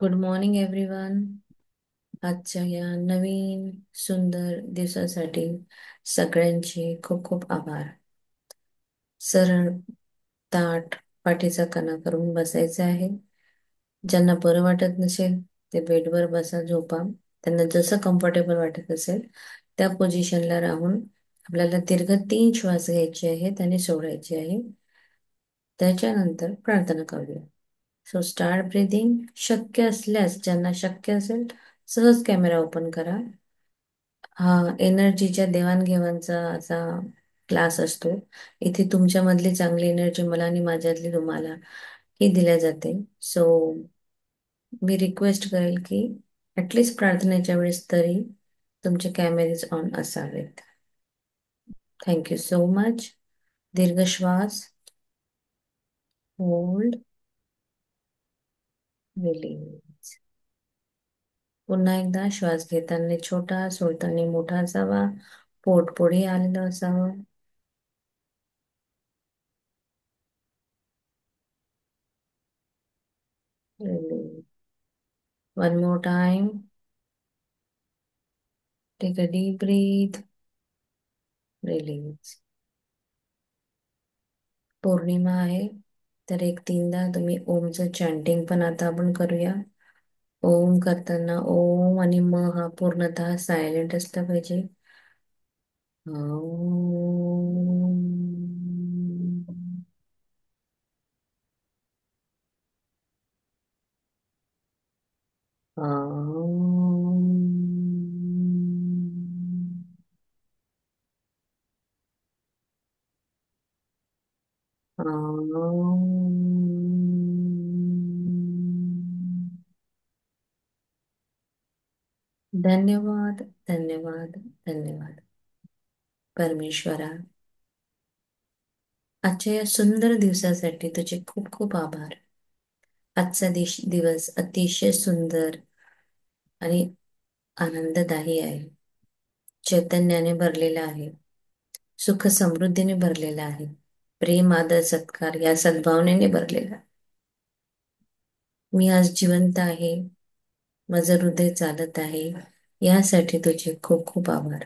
Good morning everyone. आजच्या या नवीन सुंदर दिवसासाठी सगळ्यांचे खूप खूप आभार. सरळ ताठ पाठीचा कणा करून बसायचं आहे. ज्यांना बरं वाटत नसेल ते बेडवर बसा, झोपा. त्यांना जसं कम्फर्टेबल वाटत असेल त्या पोझिशनला राहून आपल्याला दीर्घ 3 श्वास घ्यायचे आहेत आणि सोडायचे आहे. त्याच्यानंतर प्रार्थना करूया. So start breathing. शक्य असल्यास, ज्यांना शक्य असेल, सहज कॅमेरा ओपन करा. हा एनर्जीच्या देवाणघेवाणचा असा क्लास असतो. इथे तुमच्यामधली चांगली एनर्जी मला आणि माझ्यातली तुम्हाला ही दिल्या जाते. सो मी रिक्वेस्ट करेल की ऍटलिस्ट प्रार्थनेच्या वेळेस तरी तुमचे कॅमेरेज ऑन असावेत. Thank you so much. दीर्घ श्वास. होल्ड. रिलीज. पुन्हा एकदा श्वास घेताना छोटा, सोडताना मोठा असावा. पोट पुढे आलेलं असावं. Release. One more time. Take a deep breath. Release. पौर्णिमा आहे तर एक 3दा तुम्ही ओमचं चॅन्टिंग पण आता आपण करूया. ओम करताना ओम आणि म हा पूर्णतः सायलेंट असला पाहिजे. ओम. ओम. धन्यवाद, धन्यवाद, धन्यवाद. परमेश्वरा, आजच्या या सुंदर दिवसासाठी तुझे खूप खूप आभार. आजचा दिवस अतिशय सुंदर आणि आनंददायी आहे. चैतन्याने भरलेला आहे. सुख समृद्धीने भरलेला आहे. प्रेम, आदर, सत्कार या सद्भावनेने भरलेला आहे. मी आज जिवंत आहे. माझं हृदय चालत आहे. यासाठी तुझे खूप खूप आभार.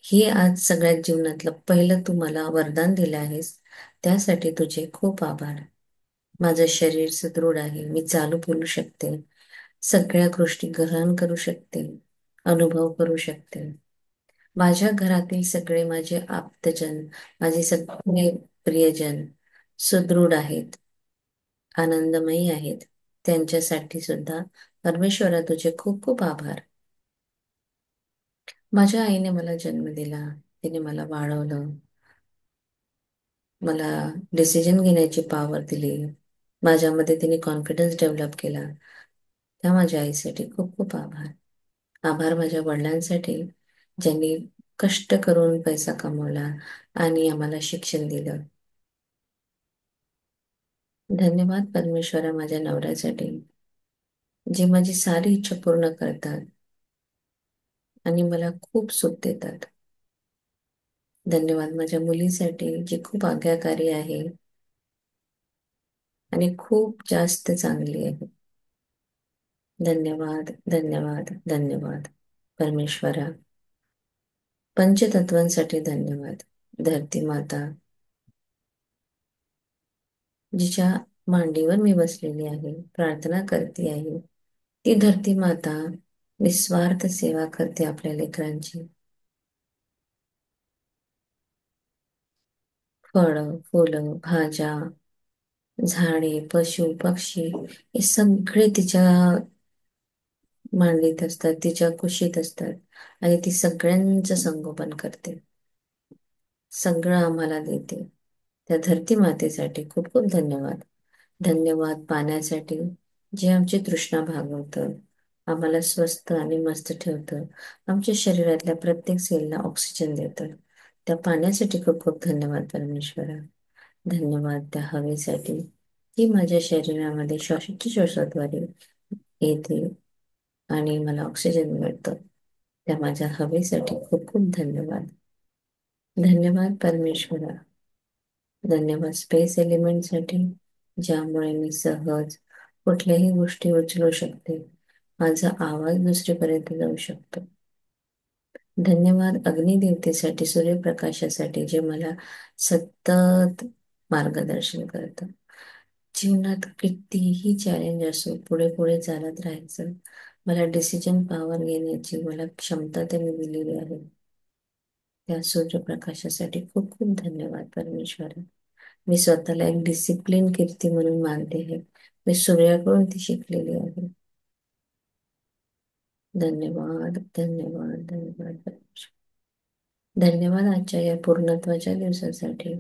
हे आज सगळ्यात जीवनातलं पहिलं तू मला वरदान दिलं आहेस, त्यासाठी तुझे खूप आभार. माझं शरीर सुदृढ आहे. मी चालू बोलू शकते. सगळ्या गोष्टी ग्रहण करू शकते. अनुभव करू शकते. माझ्या घरातील सगळे माझे आप्तजन, माझे सगळे प्रियजन सुदृढ आहेत, आनंदमयी आहेत. त्यांच्यासाठी सुद्धा परमेश्वरा तुझे खूप खूप आभार. माझ्या आईने मला जन्म दिला. तिने मला वाढवलं. मला डिसिजन घेण्याची पॉवर दिली. माझ्यामध्ये तिने कॉन्फिडन्स डेव्हलप केला. त्या माझ्या आईसाठी खूप खूप आभार. आभार माझ्या वडिलांसाठी, ज्यांनी कष्ट करून पैसा कमवला आणि आम्हाला शिक्षण दिलं. धन्यवाद परमेश्वरा माझ्या नवऱ्यासाठी, जे माझी सारी इच्छा पूर्ण करतात आणि मला खूप सुख देतात. धन्यवाद माझ्या मुलीसाठी, जी खूप आज्ञाकारी आहे आणि खूप जास्त चांगली आहे. धन्यवाद, धन्यवाद, धन्यवाद परमेश्वरा. पंचतत्वांसाठी धन्यवाद. धरती माता, जिच्या मांडीवर मी बसलेली आहे, प्रार्थना करते आहे, ती धरती माता निस्वार्थ सेवा करते आपल्या लेकरांची. फळं, फुलं, भाज्या, झाडे, पशु, पक्षी हे सगळे तिच्या मांडीत असतात, तिच्या कुशीत असतात आणि ती सगळ्यांचं संगोपन करते. सगळं आम्हाला देते. त्या धरती मातेसाठी खूप खूप धन्यवाद. धन्यवाद पाण्यासाठी, जे आमची तृष्णा भागवतं, आम्हाला स्वस्त आणि मस्त ठेवतं, आमच्या शरीरातल्या प्रत्येक सेलला ऑक्सिजन देतं. त्या पाण्यासाठी खूप खूप धन्यवाद परमेश्वरा. धन्यवाद त्या हवेसाठी, जी माझ्या शरीरामध्ये श्वासोच्छवासाद्वारे येते आणि मला ऑक्सिजन मिळतं. त्या माझ्या हवेसाठी खूप खूप धन्यवाद. धन्यवाद परमेश्वरा. धन्यवाद स्पेस एलिमेंटसाठी, ज्यामुळे मी सहज कुठल्याही गोष्टी उचलू शकते. माझा आवाज दुसरीपर्यंत जाऊ शकतो. धन्यवाद अग्निदेवतेसाठी, सूर्यप्रकाशासाठी, जे मला सतत मार्गदर्शन करतं. जीवनात कितीही चॅलेंज असो, पुढे पुढे चालत राहायचं. मला डिसिजन पॉवर घेण्याची मला क्षमता त्यांनी दिलेली आहे. त्या सूर्यप्रकाशासाठी खूप खूप धन्यवाद परमेश्वर. मी स्वतःला एक डिसिप्लिन कीर्ती म्हणून मानते आहे. मी सूर्याकडून ती शिकलेली आहे. धन्यवाद धन्यवाद धन्यवाद परमेश्वर. धन्यवाद आजच्या या पूर्णत्वाच्या दिवसासाठी.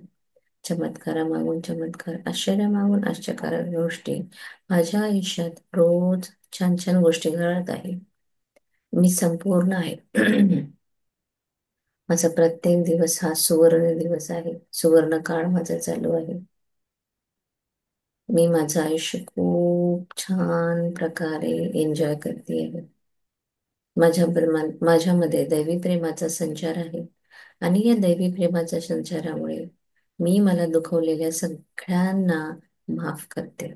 चमत्कारामागून चमत्कार, आश्चर्यामागून आश्चर्यकारक गोष्टी माझ्या आयुष्यात रोज छान छान गोष्टी घडत आहे. मी संपूर्ण आहे. माझा प्रत्येक दिवस हा सुवर्ण दिवस आहे. सुवर्ण काळ माझा चालू आहे. मी माझं आयुष्य खूप छान प्रकारे एन्जॉय करते आहे. माझ्यामध्ये दैवी प्रेमाचा संचार आहे. आणि या दैवी प्रेमाच्या संचारामुळे मी मला दुखवलेल्या सगळ्यांना माफ करते.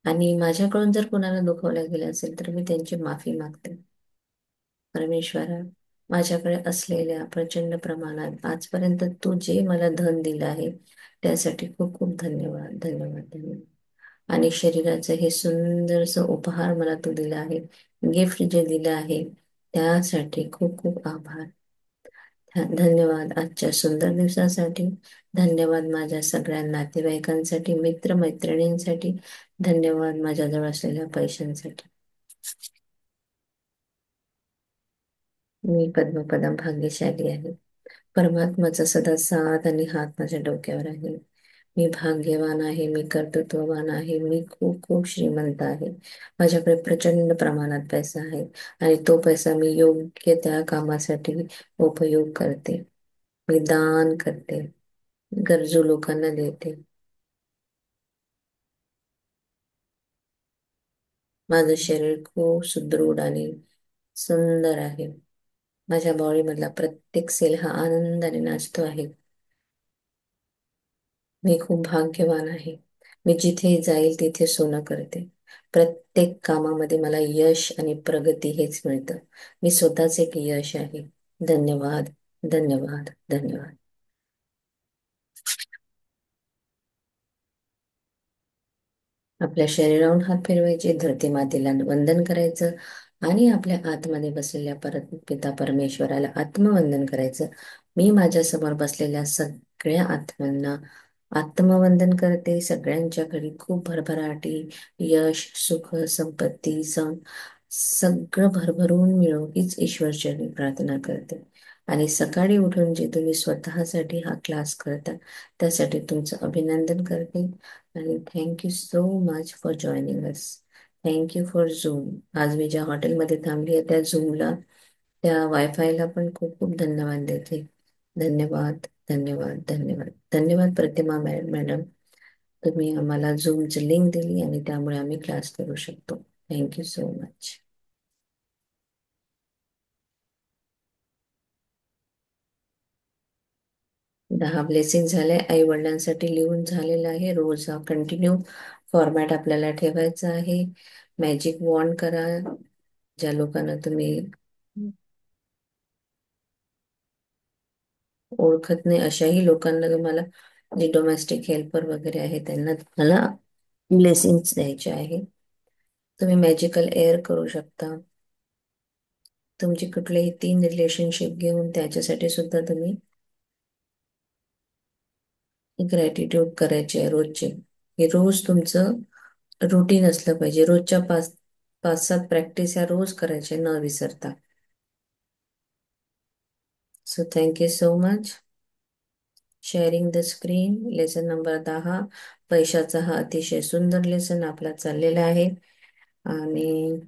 आणि माझ्याकडून जर कोणाला दुखवलं गेलं असेल तर मी त्यांची माफी मागते. परमेश्वरा, माझ्याकडे असलेल्या प्रचंड प्रमाणात आजपर्यंत तू जे मला धन दिलं आहे त्यासाठी खूप खूप धन्यवाद धन्यवाद धन्यवाद. आणि शरीराचं हे सुंदरसं उपहार मला तू दिला आहे, गिफ्ट जे दिलं आहे त्यासाठी खूप खूप आभार. धन्यवाद आजच्या सुंदर दिवसासाठी. धन्यवाद माझ्या सगळ्या नातेवाईकांसाठी, मित्र मैत्रिणींसाठी. धन्यवाद माझ्याजवळ असलेल्या पैशांसाठी. मी पद्मपदम भाग्यशाली आहे. परमात्माचा सदा साथ आणि हात माझ्या डोक्यावर आहे. मी भाग्यवान आहे, मी कर्तृत्ववान आहे, मी खूप खूप श्रीमंत आहे. माझ्याकडे प्रचंड प्रमाणात पैसा आहे आणि तो पैसा मी योग्य त्या कामासाठी उपयोग करते. मी दान करते, गरजू लोकांना देते. माझं शरीर खूप सुदृढ आणि सुंदर आहे. माझ्या बॉडीमधला प्रत्येक सेल हा आनंदाने नाचतो आहे. मी खूप भाग्यवान आहे. मी जिथे जाईल तिथे सोनं करते. प्रत्येक कामामध्ये मला यश आणि प्रगती हेच मिळतं. मी स्वतःच एक यश आहे. धन्यवाद धन्यवाद धन्यवाद. आपल्या शरीरावरून हात फिरवायचे, धरती मातेला वंदन करायचं आणि आपल्या आतमध्ये बसलेल्या परत पिता परमेश्वराला आत्मवंदन करायचं. मी माझ्या समोर बसलेल्या सगळ्या आत्म्यांना आत्मवंदन करते. सगळ्यांच्या घरी खूप भरभराटी, यश, सुख, संपत्ती, सगळं भरभरून मिळो हीच ईश्वरचरणी प्रार्थना करते. आणि सकाळी उठून जे तुम्ही स्वतःसाठी हा क्लास करता त्यासाठी तुमचं अभिनंदन करते. आणि thank you so much for joining us. Thank you for zoom. आज मी ज्या हॉटेलमध्ये थांबली आहे त्या झूमला, त्या वायफायला पण खूप खूप धन्यवाद देते. धन्यवाद धन्यवाद धन्यवाद धन्यवाद प्रतिमा मॅडम. तुम्ही आम्हाला झूमची लिंक दिली आणि त्यामुळे आम्ही क्लास करू शकतो. Thank you so much. 10 ब्लेसिंग झाले. आई वडिलांसाठी लिहून झालेलं आहे. रोज हा कंटिन्यू फॉर्मॅट आपल्याला ठेवायचा आहे. मॅजिक वॉन्ड करा. ज्या लोकांना तुम्ही ओळखत नाही अशाही लोकांना तुम्हाला, जे डोमेस्टिक हेल्पर वगैरे आहे त्यांना तुम्हाला ब्लेसिंग्स द्यायचे आहे. तुम्ही मॅजिकल एअर करू शकता. तुमची कुठलेही 3 रिलेशनशिप घेऊन त्याच्यासाठी सुद्धा तुम्ही ग्रॅटिट्यूड करायचे आहे रोजचे. हे रोज तुमचं रुटीन असलं पाहिजे. रोजच्या 5-7 प्रॅक्टिस या रोज करायच्या न विसरता. So thank you so much. Sharing the screen. Lesson number 10. पैशाचा हा अतिशय सुंदर लेसन आपला चाललेला आहे. आणि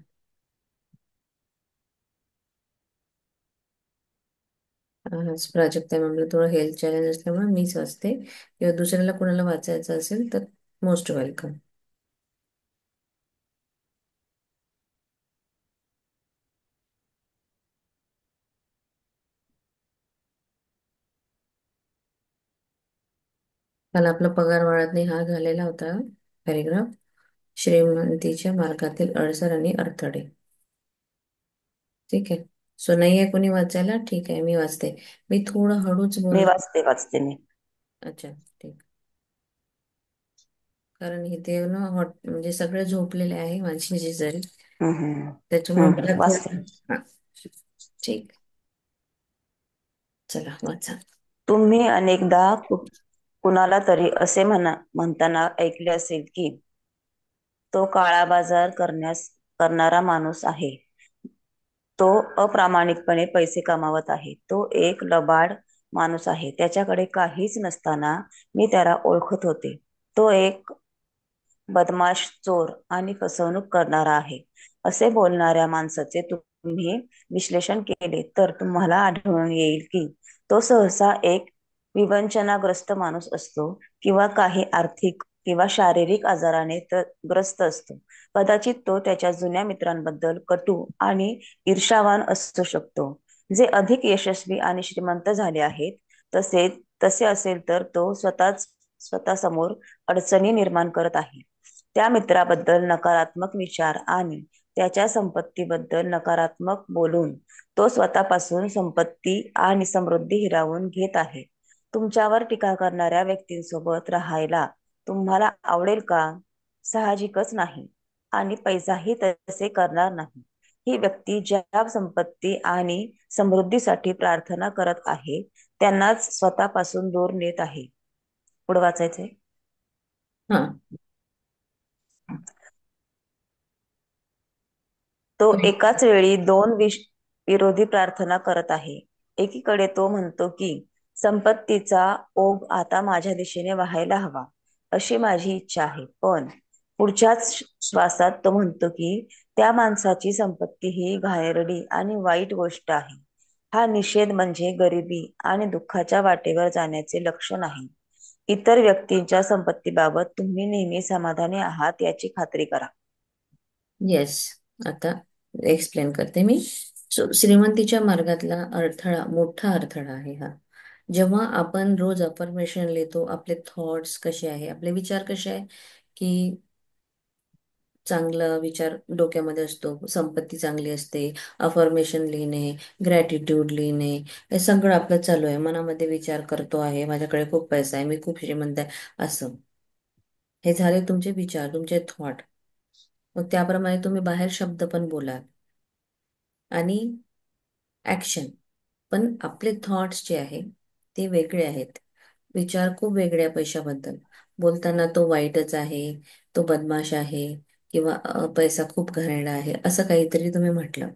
आज प्राजक्ता मॅमला थोडं हेल्थ चॅलेंज असल्यामुळे मीच वाचते. किंवा दुसऱ्याला कोणाला वाचायचं असेल तर मोस्ट वेलकम. काल आपला पगार वाढत नाही हा झालेला होता पॅरेग्राफ. श्रीमंतीच्या मार्गातील अडसर आणि अडथळे. ठीक आहे. सो नाही आहे कोणी वाचायला? ठीक आहे, मी वाचते. मी थोडं हळूच मी बोलणार. वाचते वाचते मी. अच्छा, ठीक. कारण इथे ना म्हणजे सगळे झोपलेले आहे माझी शेजारी. हम्म हम्म त्याच्यामुळे मला वाचते. थोडं. हा, ठीक. चला वाचा. तुम्ही अनेकदा कुणाला तरी असे म्हणताना ऐकले असेल की तो काळा बाजार करणारा माणूस आहे. तो अप्रामाणिकपणे पैसे कमावत आहे. तो एक लबाड माणूस आहे. त्याच्याकडे काहीच नसताना मी त्याला ओळखत होते. तो एक बदमाश, चोर आणि फसवणूक करणारा आहे. असे बोलणाऱ्या माणसाचे तुम्ही विश्लेषण केले तर तुम्हाला आढळून येईल की तो सहसा एक विवंचनाग्रस्त माणूस असतो किंवा काही आर्थिक किंवा शारीरिक आजाराने ग्रस्त असतो. कदाचित तो त्याच्या जुन्या मित्रांबद्दल कटू आणि ईर्ष्यावान असू शकतो, जे अधिक यशस्वी आणि श्रीमंत झाले आहेत. तसे तसे असेल तर तो स्वतःसमोर अडचणी निर्माण करत आहे. त्या मित्राबद्दल नकारात्मक विचार आणि त्याच्या संपत्तीबद्दल नकारात्मक बोलून तो स्वतःपासून संपत्ती आणि समृद्धी हिरावून घेत आहे. तुमच्यावर टीका करणाऱ्या व्यक्तींसोबत राहायला तुम्हाला आवडेल का? साहजिकच नाही. आणि पैसाही तसे करणार नाही. ही व्यक्ती ज्या संपत्ती आणि समृद्धीसाठी प्रार्थना करत आहे त्यांनाच स्वतःपासून दूर नेत आहे. पुढे वाचायचंय. हा. तो एकाच वेळी दोन विरोधी प्रार्थना करत आहे. एकीकडे तो म्हणतो की संपत्तीचा ओघ आता माझ्या दिशेने व्हायला हवा, अशी माझी इच्छा आहे. पण पुढच्याच श्वासात तो म्हणतो की त्या माणसाची संपत्ती ही घाणेरडी आणि वाईट गोष्ट आहे. हा निषेध म्हणजे गरिबी आणि दुःखाच्या वाटेवर जाण्याचे लक्षण आहे. इतर व्यक्तींच्या संपत्तीबाबत तुम्ही नेहमी समाधानी आहात याची खात्री करा. येस. आता एक्सप्लेन करते मी. श्रीमंतीच्या मार्गातला अडथळा, मोठा अडथळा आहे हा. जेव्हा आपण रोज अफर्मेशन लिहितो, आपले थॉट्स कसे आहे, आपले विचार कसे आहे, की चांगला विचार डोक्यामध्ये असतो, संपत्ती चांगली असते, अफर्मेशन लिहिणे, ग्रॅटिट्यूड लिहिणे, हे सगळं आपलं चालू आहे. मनामध्ये विचार करतो आहे, माझ्याकडे खूप पैसा आहे, मी खूप श्रीमंत आहे, असं. हे झाले तुमचे विचार, तुमचे थॉट. मग त्याप्रमाणे तुम्ही बाहेर शब्द पण बोलाल आणि ऍक्शन. पण आपले थॉट्स जे आहे ते वेगळे आहेत. विचार खूप वेगळ्या पैशाबद्दल. बोलताना तो वाईटच आहे, तो बदमाश आहे, किंवा पैसा खूप घाणेरडा आहे, असं काहीतरी तुम्ही म्हटलं.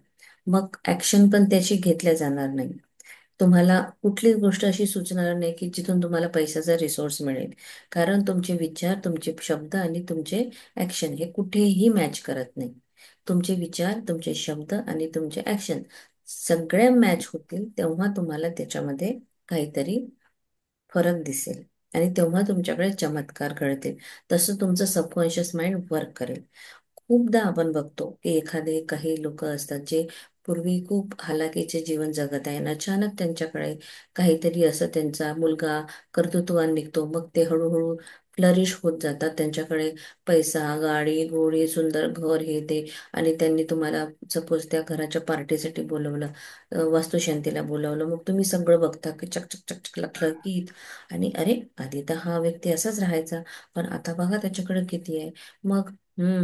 मग ऍक्शन पण त्याची घेतल्या जाणार नाही. तुम्हाला कुठलीच गोष्ट अशी सुचणार नाही की जिथून तुम्हाला पैशाचा रिसोर्स मिळेल. कारण तुमचे विचार, तुमचे शब्द आणि तुमचे ऍक्शन हे कुठेही मॅच करत नाही. तुमचे विचार, तुमचे शब्द आणि तुमचे ऍक्शन सगळे मॅच होतील तेव्हा तुम्हाला त्याच्यामध्ये काहीतरी फरक दिसेल. आणि तेव्हा तुमच्याकडे चमत्कार घडतील. तसं तुमचं सबकॉन्शियस माइंड वर्क करेल. खूपदा आपण बघतो की एखादे काही लोक असतात जे पूर्वी खूप हालाकीचे जीवन जगत आहे आणि अचानक त्यांच्याकडे काहीतरी असं त्यांचा मुलगा कर्तृत्वान निघतो, मग ते हळूहळू फ्लरिश होत जातात. त्यांच्याकडे पैसा, गाडी घोडी, सुंदर घर, हे ते. आणि त्यांनी तुम्हाला सपोज त्या घराच्या पार्टीसाठी बोलवलं, वास्तुशांतीला बोलवलं, मग तुम्ही सगळं बघता की चकचक चकचक लखलखीत. आणि अरे, आधी तर हा व्यक्ती असाच राहायचा, पण आता बघा त्याच्याकडे किती आहे. मग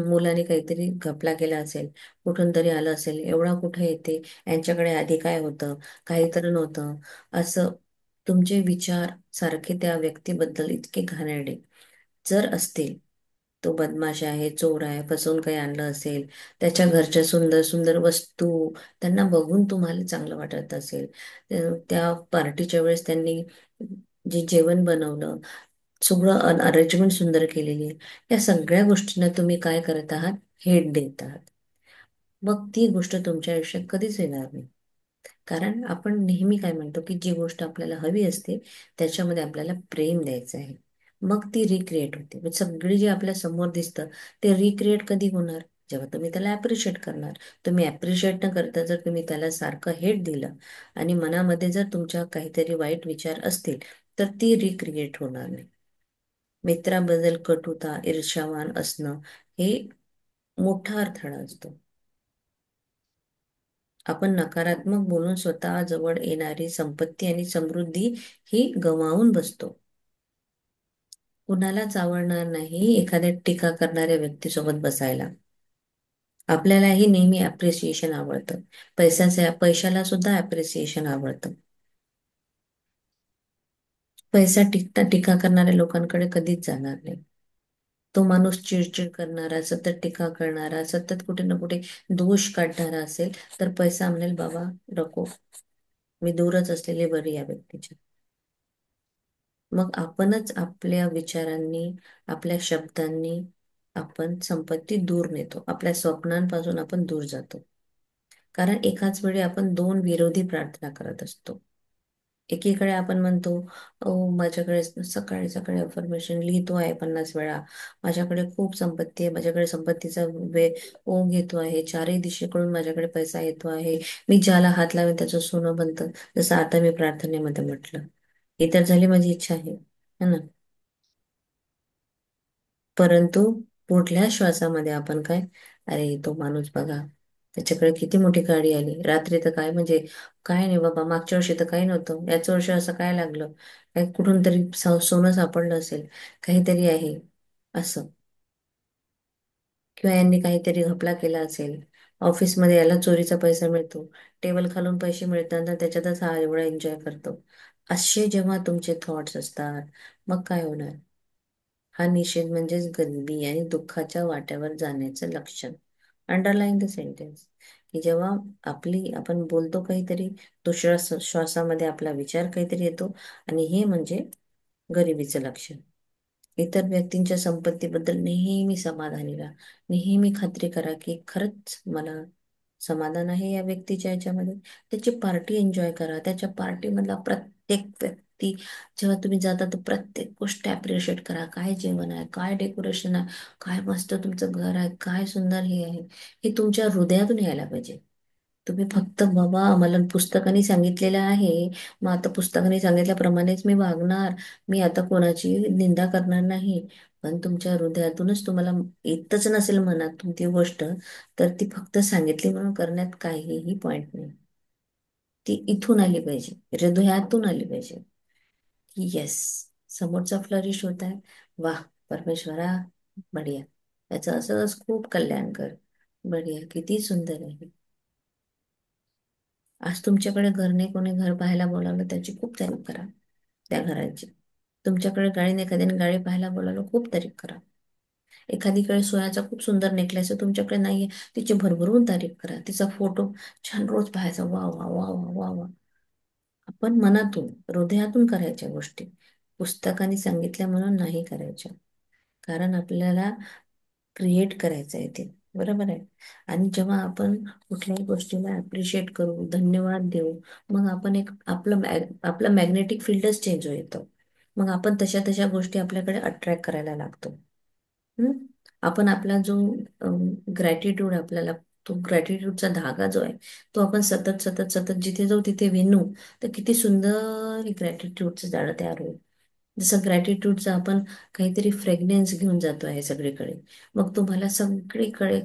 मुलाने काहीतरी घपला केला असेल, कुठून तरी आलं असेल, एवढा कुठे येते, यांच्याकडे आधी काय होतं, काही तर नव्हतं, असं. तुमचे विचार सारखे त्या व्यक्तीबद्दल इतके घाणेरडे जर असतील, तो बदमाश आहे, चोर आहे, फसवून काही आणलं असेल, त्याच्या घरच्या सुंदर सुंदर वस्तू त्यांना बघून तुम्हाला चांगलं वाटत असेल, त्या पार्टीच्या वेळेस त्यांनी जे जेवण बनवलं, सगळं अरेंजमेंट सुंदर केलेली आहे, या सगळ्या गोष्टींना तुम्ही काय करत आहात? हेट देत आहात. मग ती गोष्ट तुमच्या आयुष्यात कधीच येणार नाही. कारण आपण नेहमी काय म्हणतो की जी गोष्ट आपल्याला हवी असते त्याच्यामध्ये आपल्याला प्रेम द्यायचं आहे. मग ती रिक्रिएट होते. मग सगळी जे आपल्या समोर दिसतं ते रिक्रिएट कधी होणार? जेव्हा तुम्ही त्याला ॲप्रिशिएट करणार. तुम्ही ॲप्रिशिएट न करता जर तुम्ही त्याला सारखं हेट दिलं आणि मनामध्ये जर तुमच्या काहीतरी वाईट विचार असतील तर ती रिक्रिएट होणार नाही. मित्राबद्दल कटुता, ईर्ष्यावान असणं हे मोठा अडथळा असतो. आपण नकारात्मक बोलून स्वतः जवळ येणारी संपत्ती आणि समृद्धी ही गमावून बसतो. कुणालाच आवडणार नाही एखाद्या टीका करणाऱ्या व्यक्तीसोबत बसायला. आपल्यालाही नेहमी अप्रिसिएशन आवडतं. पैशाला सुद्धा अप्रिसिएशन आवडतं. पैसा टीका करणाऱ्या लोकांकडे कधीच जाणार नाही. तो माणूस चिडचिड करणारा, सतत टीका करणारा, सतत कुठे ना कुठे दोष काढणारा असेल तर पैसा म्हणेल, बाबा नको, मी दूरच असलेली बरी या व्यक्तीच्या. मग आपणच आपल्या विचारांनी, आपल्या शब्दांनी आपण संपत्ती दूर नेतो. आपल्या स्वप्नांपासून आपण दूर जातो. कारण एकाच वेळी आपण दोन विरोधी प्रार्थना करत असतो. एकीकडे आपण म्हणतो, माझ्याकडे सकाळी सकाळी अफर्मेशन लिहितो आहे 50 वेळा, माझ्याकडे खूप संपत्ती आहे, माझ्याकडे संपत्तीचा वे ओघ येतो आहे, चारही दिशेकडून माझ्याकडे पैसा येतो आहे, मी ज्याला हात लावेन त्याचं सोनं बनतं, जसं आता मी प्रार्थनेमध्ये म्हटलं. ही तर झाली माझी इच्छा आहे, है ना? परंतु पुढल्या श्वासामध्ये आपण काय, अरे तो माणूस बघा, त्याच्याकडे किती मोठी गाडी आली, रात्री तर काय म्हणजे, काय नाही बाबा, मागच्या वर्षी तर काही नव्हतं, याच वर्षी असं काय लागलं, काय कुठून तरी सोनं सापडलं असेल, काहीतरी आहे असं. किंवा यांनी काहीतरी घपला केला असेल, ऑफिसमध्ये याला चोरीचा पैसा मिळतो, टेबल खालून पैसे मिळतात तर त्याच्यातच हा एवढा एन्जॉय करतो. असे जेव्हा तुमचे थॉट्स असतात, मग काय होणार? हा निषेध म्हणजेच गरिबी आणि दुःखाच्या वाट्यावर जाण्याचं लक्षण. Underline the sentence. की जेव्हा आपण बोलतो काहीतरी, दुसऱ्या श्वासामध्ये आपला विचार काहीतरी येतो, आणि हे म्हणजे गरिबीचं लक्षण. इतर व्यक्तींच्या संपत्तीबद्दल नेहमी समाधानी राहा. नेहमी खात्री करा की खरंच मला समाधान आहे या व्यक्तीच्या याच्यामध्ये. त्याची पार्टी एन्जॉय करा. त्याच्या पार्टीमधला प्रत्येक व्यक्ती, जेव्हा तुम्ही जाता तर प्रत्येक गोष्ट अप्रिशिएट करा. काय जेवण आहे, काय डेकोरेशन आहे, काय मस्त तुमचं घर आहे, काय सुंदर हे आहे. हे तुमच्या हृदयातून यायला पाहिजे. तुम्ही फक्त बाबा आम्हाला पुस्तकाने सांगितलेलं आहे, मग आता पुस्तकाने सांगितल्याप्रमाणेच मी वागणार, मी आता कोणाची निंदा करणार नाही. पण तुमच्या हृदयातूनच तुम्हाला येतच नसेल मनात ती गोष्ट, तर ती फक्त सांगितली म्हणून करण्यात काहीही पॉइंट नाही. ती इथून आली पाहिजे, हृदयातून आली पाहिजे की येस, समोरचा फ्लरिश होत आहे, वाह परमेश्वरा, बढिया, याचं असंच खूप कल्याण कर, बढिया, किती सुंदर आहे. आज तुमच्याकडे घर नाही, कोणी घर पाहायला बोलावलं, त्याची खूप तारीफ करा त्या घराची. तुमच्याकडे गाडी नाही, एखाद्याने गाडी पाहायला बोलावलं, खूप तारीफ करा. एखादीकडे सोन्याचा खूप सुंदर नेकलेस आहे, तुमच्याकडे नाहीये, तिची भरभरून तारीफ करा. तिचा फोटो छान रोज पाहायचा, वा वा वा वा वा वा. आपण मनातून, हृदयातून करायच्या गोष्टी, पुस्तकाने सांगितल्या म्हणून नाही करायच्या. कारण आपल्याला क्रिएट करायचं आहे ते, बरोबर आहे. आणि जेव्हा आपण कुठल्याही गोष्टीला अप्रिशिएट करू, धन्यवाद देऊ, मग आपण एक आपलं मॅग्नेटिक फील्डच चेंज होतं. मग आपण तशा तशा गोष्टी आपल्याकडे अट्रॅक्ट करायला लागतो. हम्म? आपण आपला जो ग्रॅटिट्यूड, आपल्याला तो ग्रॅटिट्यूडचा धागा जो आहे, तो आपण सतत सतत सतत जिथे जाऊ तिथे विणू, तर किती सुंदर ग्रॅटिट्यूडचं झाड तयार होईल. जसं ग्रॅटिट्यूडचं आपण काहीतरी फ्रेग्नेन्स घेऊन जातो आहे सगळीकडे, मग तुम्हाला सगळीकडे,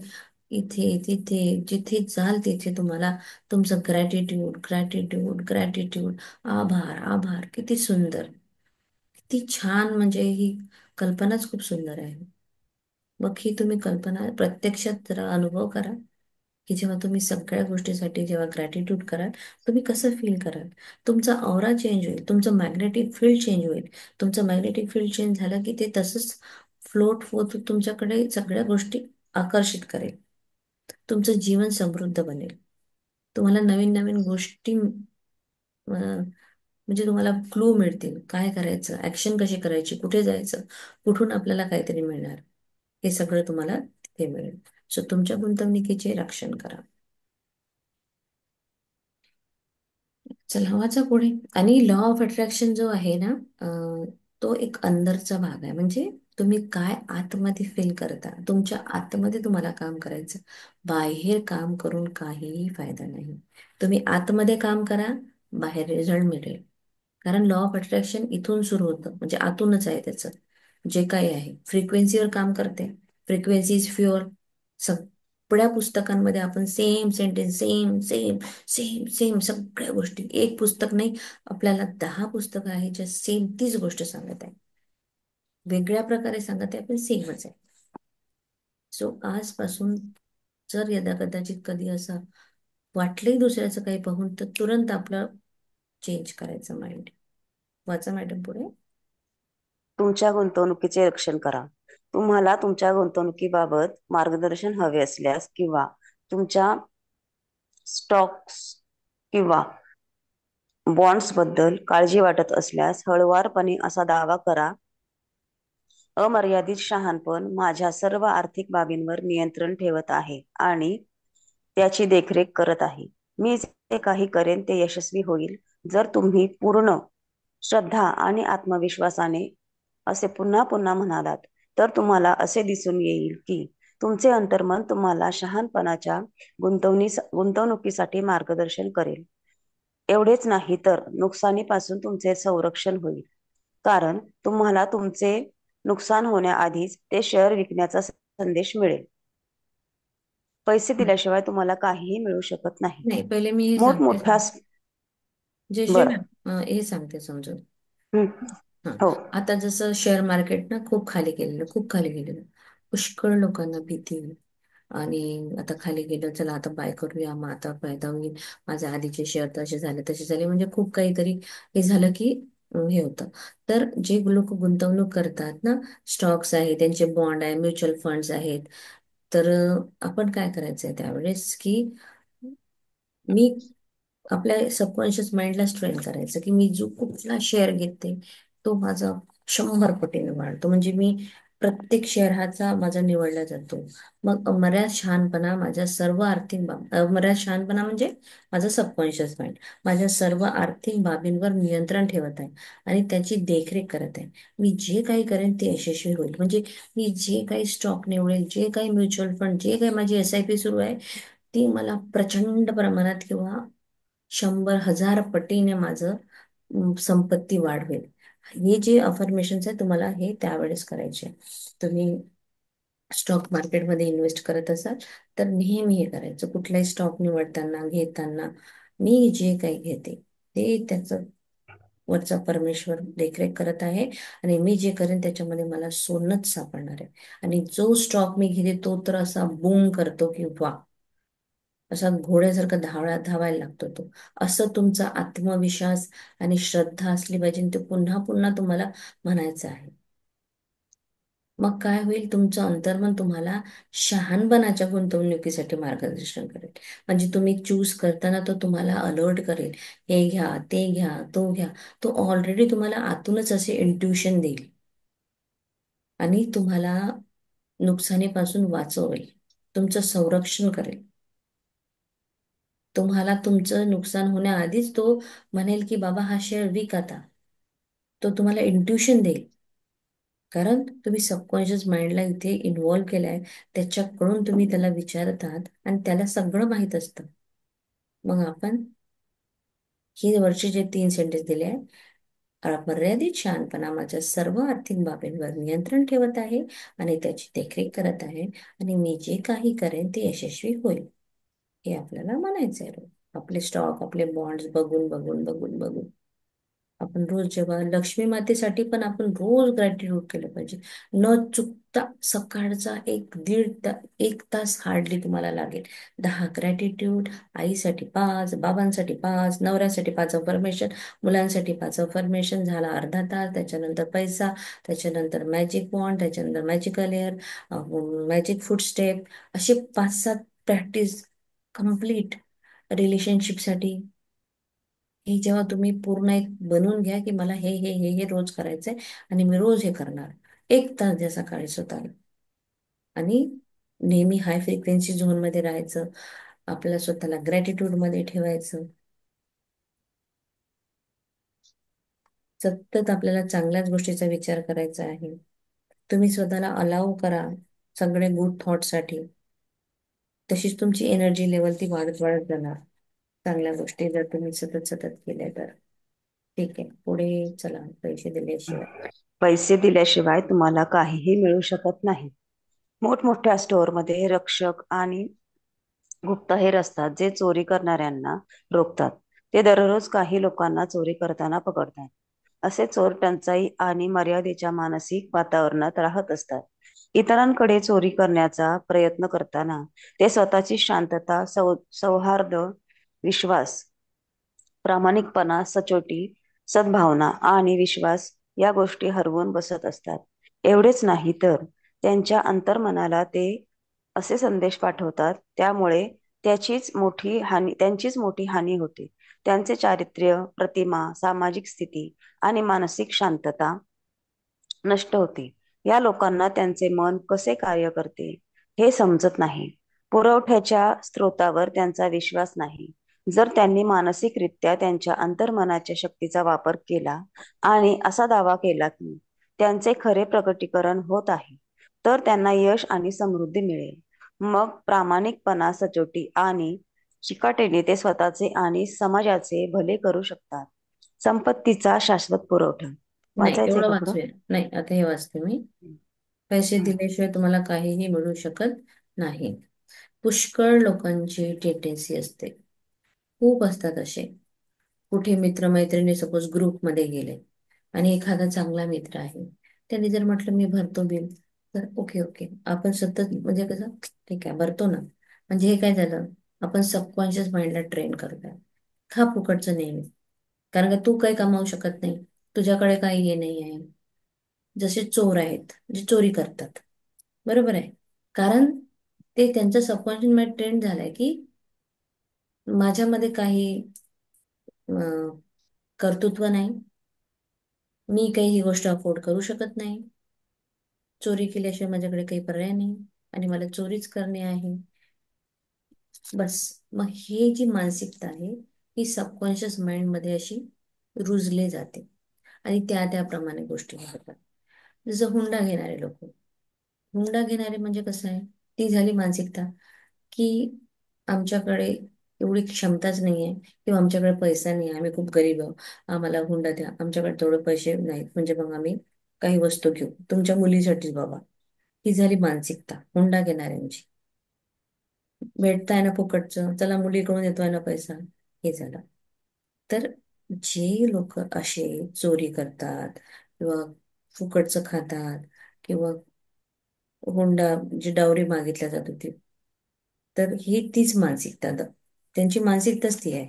इथे तिथे जिथे जाल तिथे तुम्हाला तुमचं ग्रॅटिट्यूड ग्रॅटिट्यूड ग्रॅटिट्यूड, आभार आभार, किती सुंदर, किती छान, म्हणजे ही कल्पनाच खूप सुंदर आहे. मग ही तुम्ही कल्पना प्रत्यक्षात जरा अनुभव करा, की जेव्हा तुम्ही सगळ्या गोष्टीसाठी जेव्हा ग्रॅटिट्यूड कराल, तुम्ही कसं फील कराल. तुमचा ऑरा चेंज होईल, तुमचं मॅग्नेटिक फील्ड चेंज होईल. तुमचं मॅग्नेटिक फील्ड चेंज झालं की ते तसंच फ्लोट होत तुमच्याकडे सगळ्या गोष्टी आकर्षित करेल. तुमचं जीवन समृद्ध बनेल. तुम्हाला नवीन नवीन गोष्टी, म्हणजे तुम्हाला क्लू मिळतील, काय करायचं, ऍक्शन कशी करायची, कुठे जायचं, कुठून आपल्याला काहीतरी मिळणार, हे सगळं तुम्हाला तिथे मिळेल. सो तुमच्या गुंतवणुकीचे रक्षण करा. चला वाचा पुढे. आणि लॉ ऑफ अट्रॅक्शन जो आहे ना, तो एक अंदरचा भाग आहे. म्हणजे तुम्ही काय आतमध्ये फील करता, तुमच्या आतमध्ये तुम्हाला काम करायचं. बाहेर काम करून काहीही फायदा नाही. तुम्ही आतमध्ये काम करा, बाहेर रिझल्ट मिळेल. कारण लॉ ऑफ अट्रॅक्शन इथून सुरू होतं, म्हणजे आतूनच आहे त्याचं. जे काही आहे फ्रिक्वेन्सीवर काम करते. Frequency is fewer. सगळ्या पुस्तकांमध्ये आपण same sentence, same same same same सगळ्या गोष्टी, एक पुस्तक नाही, आपल्याला 10 पुस्तकं आहे ज्या सेम तीच गोष्ट सांगत आहे, वेगळ्या प्रकारे सांगत आहे, पण सेमच आहे. सो आजपासून जर यदा कदाचित कधी असं वाटलंही दुसऱ्याचं काही पाहून, तर तुरंत आपलं चेंज करायचं माइंड. वाचा मॅडम पुढे. तुमच्या गुंतवणुकीचे रक्षण करा. तुम्हाला तुमच्या गुंतवणुकीबाबत मार्गदर्शन हवे असल्यास किंवा तुमच्या स्टॉक्स किंवा बॉन्ड्स बद्दल काळजी वाटत असल्यास हळुवारपणे असा दावा करा, अमर्यादित शहाणपण माझ्या सर्व आर्थिक बाबींवर नियंत्रण ठेवत आहे आणि त्याची देखरेख करत आहे. मी जे काही करेन ते यशस्वी होईल जर तुम्ही पूर्ण श्रद्धा आणि आत्मविश्वासाने असे पुन्हा पुन्हा म्हणालात. तर तुम्हाला असे दिसून येईल की तुमचे अंतर्मन तुम्हाला शहाणपणाच्या गुंतवणुकीसाठी मार्गदर्शन करेल. एवढेच नाही तर नुकसानीपासून तुमचे संरक्षण होईल, कारण तुम्हाला तुमचे नुकसान होण्याआधीच ते शेअर विकण्याचा संदेश मिळेल. पैसे दिल्याशिवाय तुम्हाला काहीही मिळू शकत नाही. नाही, पहिले मी हे सांगते. मोठमोठ्या जयश्री बर. मॅम, हे सांगते समजून. हम्म. हा. हो. आता जसं शेअर मार्केट ना खूप खाली गेलेलं, खूप खाली गेलेलं, पुष्कळ लोकांना भीती. आणि आता खाली गेलं, चला आता बाय करूया, मग आता फायदा होईल, माझे आधीचे शेअर तसे झाले तसे झाले, म्हणजे खूप काहीतरी हे झालं की हे होतं. तर जे लोक गुंतवणूक करतात ना, स्टॉक्स आहे, त्यांचे बॉन्ड आहे, म्युच्युअल फंड्स आहेत, तर आपण काय करायचंय त्यावेळेस की मी आपल्या सबकॉन्शियस माइंडला ट्रेन करायचं की मी जो कुठला शेअर घेते तो माझा 100 पटीने वाढतो. म्हणजे मी प्रत्येक शेअर हाचा माझा निवडला जातो. मग अमर्याद शहाणपणा माझ्या सर्व आर्थिक अमर्याद शहाणपणा म्हणजे माझं सबकॉन्शियस माइंड माझ्या सर्व आर्थिक बाबींवर नियंत्रण ठेवत आहे आणि त्याची देखरेख करत आहे. मी जे काही करेन ते यशस्वी होईल. म्हणजे मी जे काही स्टॉक निवडेल, जे काही म्युच्युअल फंड, जे काही माझी SIP सुरू आहे, ती मला प्रचंड प्रमाणात किंवा 100,000 पटीने माझं संपत्ती वाढवेल. हे जे अफर्मेशन्स आहे तुम्हाला हे त्यावेळेस करायचे आहे. तुम्ही स्टॉक मार्केटमध्ये इन्व्हेस्ट करत असाल तर नेहमी हे करायचं, कुठलाही स्टॉक निवडताना घेताना मी जे काही घेते ते त्याचं वरचा परमेश्वर देखरेख करत आहे आणि मी जे करेन त्याच्यामध्ये मला सोनच सापडणार आहे. आणि जो स्टॉक मी घेते तो तर असा बूम करतो की वा, असा घोड्यासारखा धावायला लागतो तो. असं तुमचा आत्मविश्वास आणि श्रद्धा असली पाहिजे आणि ते पुन्हा पुन्हा तुम्हाला म्हणायचं आहे. मग काय होईल, तुमचं अंतर्मन तुम्हाला शहाणपणाच्या गुंतवणुकीसाठी मार्गदर्शन करेल. म्हणजे तुम्ही चूज करताना तो तुम्हाला अलर्ट करेल, हे घ्या, ते घ्या, तो घ्या. तो ऑलरेडी तुम्हाला आतूनच असे इंट्युशन देईल आणि तुम्हाला नुकसानीपासून वाचवेल, तुमचं संरक्षण करेल. तुम्हाला तुमचं नुकसान होण्याआधीच तो म्हणेल की बाबा हा शेअर विक आता. तो तुम्हाला इंट्युशन देईल, कारण तुम्ही सबकॉन्शियस माइंडला इथे इन्व्हॉल्व्ह केलाय. त्याच्याकडून तुम्ही त्याला विचारत आहात आणि त्याला सगळं माहीत असतं. मग आपण ही वरचे जे 3 सेंटेन्स दिले आहे, अमर्यादित शहाणपणा माझ्या सर्व आर्थिक बाबींवर नियंत्रण ठेवत आहे आणि त्याची देखरेख करत आहे आणि मी जे काही करेन ते यशस्वी होईल, हे आपल्याला म्हणायचं आहे रोज. आपले स्टॉक, आपले बॉन्ड्स बघून बघून बघून बघून आपण रोज, जेव्हा लक्ष्मी मातेसाठी पण आपण रोज ग्रॅटिट्यूड केलं पाहिजे, न चुकता. सकाळचा 1 तास हार्डली तुम्हाला लागेल. 10 ग्रॅटिट्यूड, आईसाठी 5, बाबांसाठी 5, नवऱ्यासाठी 5 अफर्मेशन, मुलांसाठी 5 अफर्मेशन, झाला अर्धा तास. त्याच्यानंतर पैसा, त्याच्यानंतर मॅजिक वॉन्ड, त्याच्यानंतर magical air, magic food step, असे 5-7 प्रॅक्टिस कम्प्लीट. रिलेशनशिपसाठी हे जेव्हा तुम्ही पूर्ण एक बनवून घ्या की मला हे रोज करायचंय आणि मी रोज हे करणार, 1 तास द्या सकाळी स्वतःला. आणि नेहमी हाय फ्रिक्वेन्सी झोन मध्ये राहायचं, आपल्याला स्वतःला ग्रॅटिट्यूड मध्ये ठेवायचं. सतत आपल्याला चांगल्याच गोष्टीचा विचार करायचा आहे. तुम्ही स्वतःला अलाव करा सगळे गुड थॉटसाठी. तशीच तुमची एनर्जी लेवल ती वाढत वाढत जाणार, चांगल्या गोष्टी जर तुम्ही सतत सतत केल्या तर. ठीक आहे, पुढे चला, पैसे दिल्याशिवाय. पैसे दिल्याशिवाय तुम्हाला काहीही मिळू शकत नाही. मोठमोठ्या स्टोअरमध्ये रक्षक आणि गुप्तहेर असतात जे चोरी करणाऱ्यांना रोखतात. ते दररोज काही लोकांना चोरी करताना पकडतात. असे चोर टंचाई आणि मर्यादेच्या मानसिक वातावरणात राहत असतात. इतरांकडे चोरी करण्याचा प्रयत्न करताना ते स्वतःची शांतता, सौहार्द, विश्वास, प्रामाणिकपणा, सचोटी, सद्भावना आणि विश्वास या गोष्टी हरवून बसत असतात. एवढेच नाही तर त्यांच्या अंतर्मनाला ते असे संदेश पाठवतात, त्यामुळे त्यांचीच मोठी हानी होते. त्यांचे चारित्र्य, प्रतिमा, सामाजिक स्थिती आणि मानसिक शांतता नष्ट होते. या लोकांना त्यांचे मन कसे कार्य करते हे समजत नाही. पुरवठ्याच्या स्रोतावर त्यांचा विश्वास नाही. जर त्यांनी मानसिकरित्या त्यांच्या अंतर्मनाच्या शक्तीचा वापर केला आणि असा दावा केला की त्यांचे खरे प्रकटीकरण होत आहे, तर त्यांना यश आणि समृद्धी मिळेल. मग प्रामाणिकपणा, सचोटी आणि चिकाटीने ते स्वतःचे आणि समाजाचे भले करू शकतात. संपत्तीचा शाश्वत पुरवठा. नाही, वाचायचंय तेवढं का पुढं? वाचूया. नाही, आता हे वाचते मी. पैसे हम्म. दिल्याशिवाय तुम्हाला काहीही मिळू शकत नाही. पुष्कळ लोकांची टेंडन्सी असते, खूप असतात असे. कुठे मित्रमैत्रिणी सपोज ग्रुपमध्ये गेले आणि एखादा चांगला मित्र आहे, त्यांनी जर म्हटलं मी भरतो बिल, तर ओके ओके आपण सतत म्हणजे कसं, ठीक आहे भरतो ना. म्हणजे हे काय झालं, आपण सबकॉन्शियस माइंडला ट्रेन करतोय. खा फुकटचं नेहमी. कारण का तू काही कमावू शकत नाही, तुझ्याकडे काही हे नाही आहे. जसे चोर आहेत जे चोरी करतात, बरोबर आहे. कारण ते त्यांचं सबकॉन्शियस माइंड ट्रेन झालंय की माझ्यामध्ये काही अं, कर्तृत्व नाही, मी काही ही गोष्ट अफोर्ड करू शकत नाही, चोरी केल्याशिवाय माझ्याकडे काही पर्याय नाही आणि मला चोरीच करणे आहे. बस. मग हे जी मानसिकता आहे ही सबकॉन्शियस माइंड मध्ये अशी रुजले जाते आणि त्याप्रमाणे गोष्टी घडतात. जसं हुंडा घेणारे लोक, हुंडा घेणारे म्हणजे कसं आहे, ती झाली मानसिकता की आमच्याकडे एवढी क्षमताच नाही आहे किंवा आमच्याकडे पैसा नाही आहे, आम्ही खूप गरीब आहोत, आम्हाला हुंडा द्या, आमच्याकडे तेवढे पैसे नाहीत म्हणजे मग आम्ही काही वस्तू घेऊ तुमच्या मुलीसाठीच बाबा. ही झाली मानसिकता हुंडा घेणाऱ्यांची. भेटताय ना फुकटचं, चला मुलीकडून येतोय ना पैसा, हे झालं. तर जे लोक असे चोरी करतात किंवा फुकटचं खातात किंवा हुंडा जी डावरी मागितल्या जात होती, तर ही तीच मानसिकता त्यांची मानसिकताच ती आहे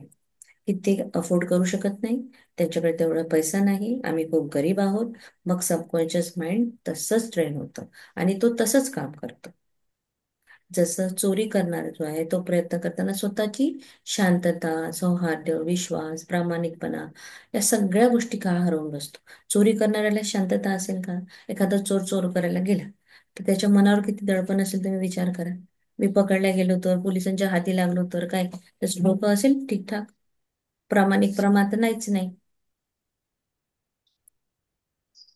की ते अफोर्ड करू शकत नाही, त्यांच्याकडे तेवढा पैसा नाही, आम्ही खूप गरीब आहोत. मग सबकॉन्शियस माइंड तसंच ट्रेन होतं आणि तो तसंच काम करतो. जसं चोरी करणारा जो आहे तो प्रयत्न करताना स्वतःची शांतता, सौहार्द, विश्वास, प्रामाणिकपणा या सगळ्या गोष्टी का हरवून बसतो. चोरी करणाऱ्याला शांतता असेल का? एखादा चोर चोर करायला गेला तर त्याच्या मनावर किती दडपण असेल तुम्ही विचार करा. मी पकडल्या गेलो तर, पोलिसांच्या हाती लागलो तर काय त्याचं डोकं असेल ठीकठाक? प्रामाणिकपणा तर नाहीच नाही.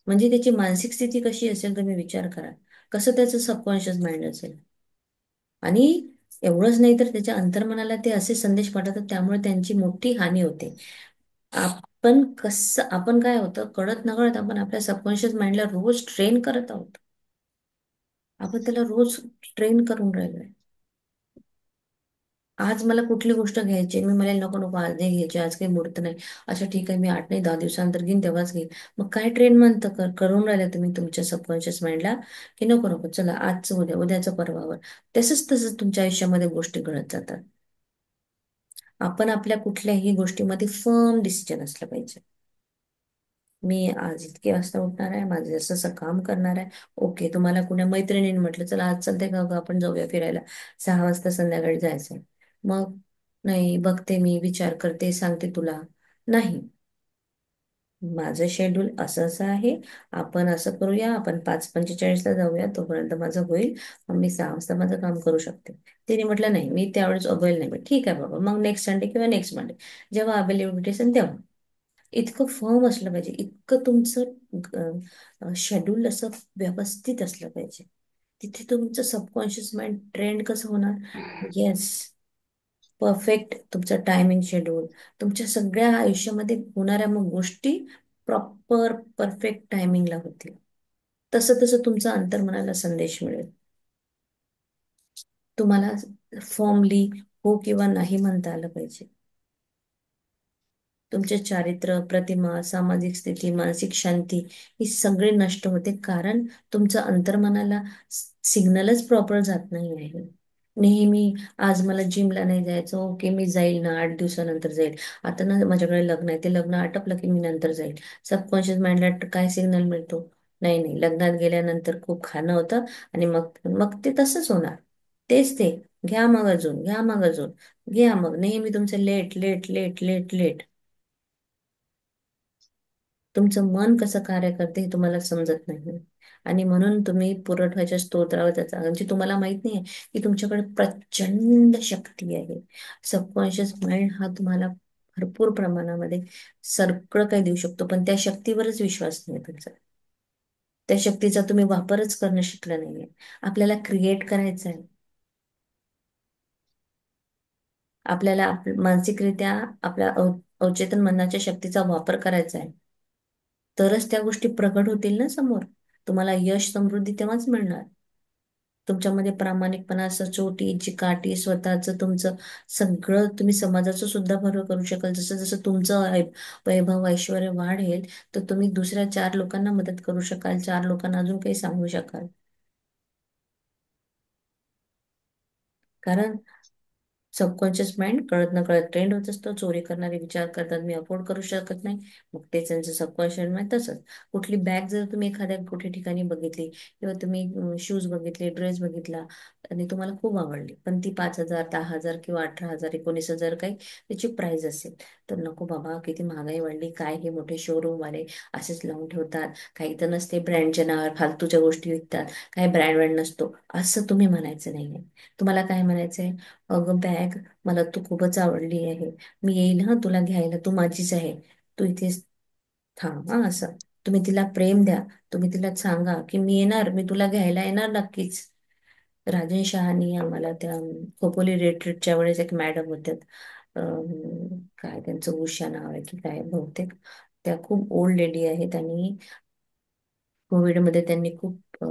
म्हणजे त्याची मानसिक स्थिती कशी असेल तुम्ही विचार करा. कसं त्याचं सबकॉन्शियस माइंड असेल. आणि एवढंच नाही तर त्याच्या अंतर्मनाला ते असे संदेश पाठवतात, त्यामुळे त्यांची मोठी हानी होते. आपण काय होतं कळत नकळत आपण आपल्या सबकॉन्शियस माइंडला रोज ट्रेन करत आहोत. आपण त्याला रोज ट्रेन करून राहिलोय. आज मला कुठली गोष्ट घ्यायची, मी मला नको नको आज नाही घ्यायची, आज काही मुहूर्त नाही. अच्छा ठीक आहे, मी 8 नाही 10 दिवसानंतर घेईन तेव्हाच घेईन. मग काय ट्रेन म्हणतं करून राहिला तुम्ही तुमच्या सबकॉन्शियस माइंडला की नको नको चला आजचं उद्या, उद्याचं परवावर. तसंच तसंच तुमच्या आयुष्यामध्ये गोष्टी घडत जातात. आपण आपल्या कुठल्याही गोष्टीमध्ये फर्म डिसिजन असलं पाहिजे. मी आज इतके वाजता उठणार आहे, माझं असं असं काम करणार आहे. ओके, तुम्हाला कुण्या मैत्रिणीने म्हटलं चला आज चालते का गं, आपण जाऊया फिरायला, 6 वाजता संध्याकाळी जायचंय. मग नाही, बघते मी, विचार करते, सांगते तुला. नाही, माझं शेड्यूल असं असं आहे, आपण असं करूया, आपण 5:45 जाऊया, तोपर्यंत माझं होईल, मग मी 6 वाजता माझं काम करू शकते. तिने म्हटलं नाही मी त्यावेळेस अवेल नाही. ठीक आहे बाबा, मग नेक्स्ट संडे किंवा नेक्स्ट मंडे जेव्हा अवेलेबिलिटी असेल तेव्हा. इतकं फर्म असलं पाहिजे, इतकं तुमचं शेड्यूल असं व्यवस्थित असलं पाहिजे. तिथे तुमचं सबकॉन्शियस माइंड ट्रेंड कसं होणार? येस, परफेक्ट तुमचं टायमिंग शेड्यूल, तुमच्या सगळ्या आयुष्यामध्ये होणाऱ्या मग गोष्टी प्रॉपर परफेक्ट टायमिंगला होतील. तसं तसं तुमचा अंतर्मनाला संदेश मिळेल. तुम्हाला फॉर्मली हो किंवा नाही म्हणता आलं पाहिजे. तुमचे चारित्र्य, प्रतिमा, सामाजिक स्थिती, मानसिक शांती ही सगळे नष्ट होते, कारण तुमचं अंतर्मनाला सिग्नलच प्रॉपर जात नाही आहे. नेहमी आज मला जिमला नाही जायचं, ओके मी जाईल ना, 8 दिवसानंतर जाईल. आता ना माझ्याकडे लग्न आहे, ते लग्न आटपलं की मी नंतर जाईल. सबकॉन्शियस माइंडला काय सिग्नल मिळतो? नाही नाही, लग्नात गेल्यानंतर खूप खाणं होतं आणि मग मग ते तसंच होणार. तेच ते, घ्या मग अजून, घ्या मग अजून, घ्या मग, नेहमी तुमचं late late late late late. तुमचं मन कसं कार्य करते हे तुम्हाला समजत नाही. आणि म्हणून तुम्ही पुरवठ्याच्या स्तोत्रावर त्याचा, म्हणजे तुम्हाला माहित नाही की तुमच्याकडे प्रचंड शक्ती आहे. सबकॉन्शियस माइंड हा तुम्हाला भरपूर प्रमाणामध्ये सगळं काही देऊ शकतो, पण त्या शक्तीवरच विश्वास नाही तुमचा. त्या शक्तीचा तुम्ही वापरच करणं शिकला नाहीये. आपल्याला क्रिएट करायचं आहे. आपल्याला मानसिकरित्या आपल्या अवचेतन मनाच्या शक्तीचा वापर करायचा आहे. तरच त्या गोष्टी प्रगट होतील ना समोर. तुम्हाला यश समृद्धी तेव्हाच मिळणार. तुमच्यामध्ये प्रामाणिकपणा, सचोटी, चिकाटी, स्वतःचं तुमचं सगळं, तुम्ही समाजाचं सुद्धा भलं करू शकाल. जसं जसं तुमचं वैभव ऐश्वर वाढेल, तर तुम्ही दुसऱ्या 4 लोकांना मदत करू शकाल, 4 लोकांना अजून काही सांगू शकाल. कारण सबकॉन्शियस माइंड कळत न कळत ट्रेंड होत असतो. चोरी करणारे विचार करतात मी अफोर्ड करू शकत नाही, मग ते त्यांचं सबकॉन्शियस माइंड तसंच. कुठली बॅग जर तुम्ही एखाद्या कुठे ठिकाणी बघितली, किंवा तुम्ही शूज बघितले, ड्रेस बघितला आणि तुम्हाला खूप आवडली, पण ती 5,000, 10,000 किंवा 18,000, 19,000 काही त्याची प्राइस असेल, तर नको बाबा, किती महागाई वाढली, काय हे मोठे शोरूम वाले असेच लावून ठेवतात, काही तर नसते ब्रँडच्या नावावर फालतूच्या गोष्टी विकतात, काही ब्रँड ब्रँड नसतो, असं तुम्ही म्हणायचं नाहीये. तुम्हाला काय म्हणायचंय? अगं बॅग, मला तू खूपच आवडली आहे, मी येईल हा तुला घ्यायला, तू माझीच आहे, तू इथेच थांब हा. असं तुम्ही तिला प्रेम द्या. तुम्ही तिला सांगा की मी येणार, मी तुला घ्यायला येणार नक्कीच. राजन शहानी आम्हाला त्या खोपोली रिट्रीटच्या वेळेस एक मॅडम होत्या, काय त्यांचं उषा नाव आहे की काय बहुतेक, त्या खूप ओल्ड लेडी आहेत, आणि कोविडमध्ये त्यांनी खूप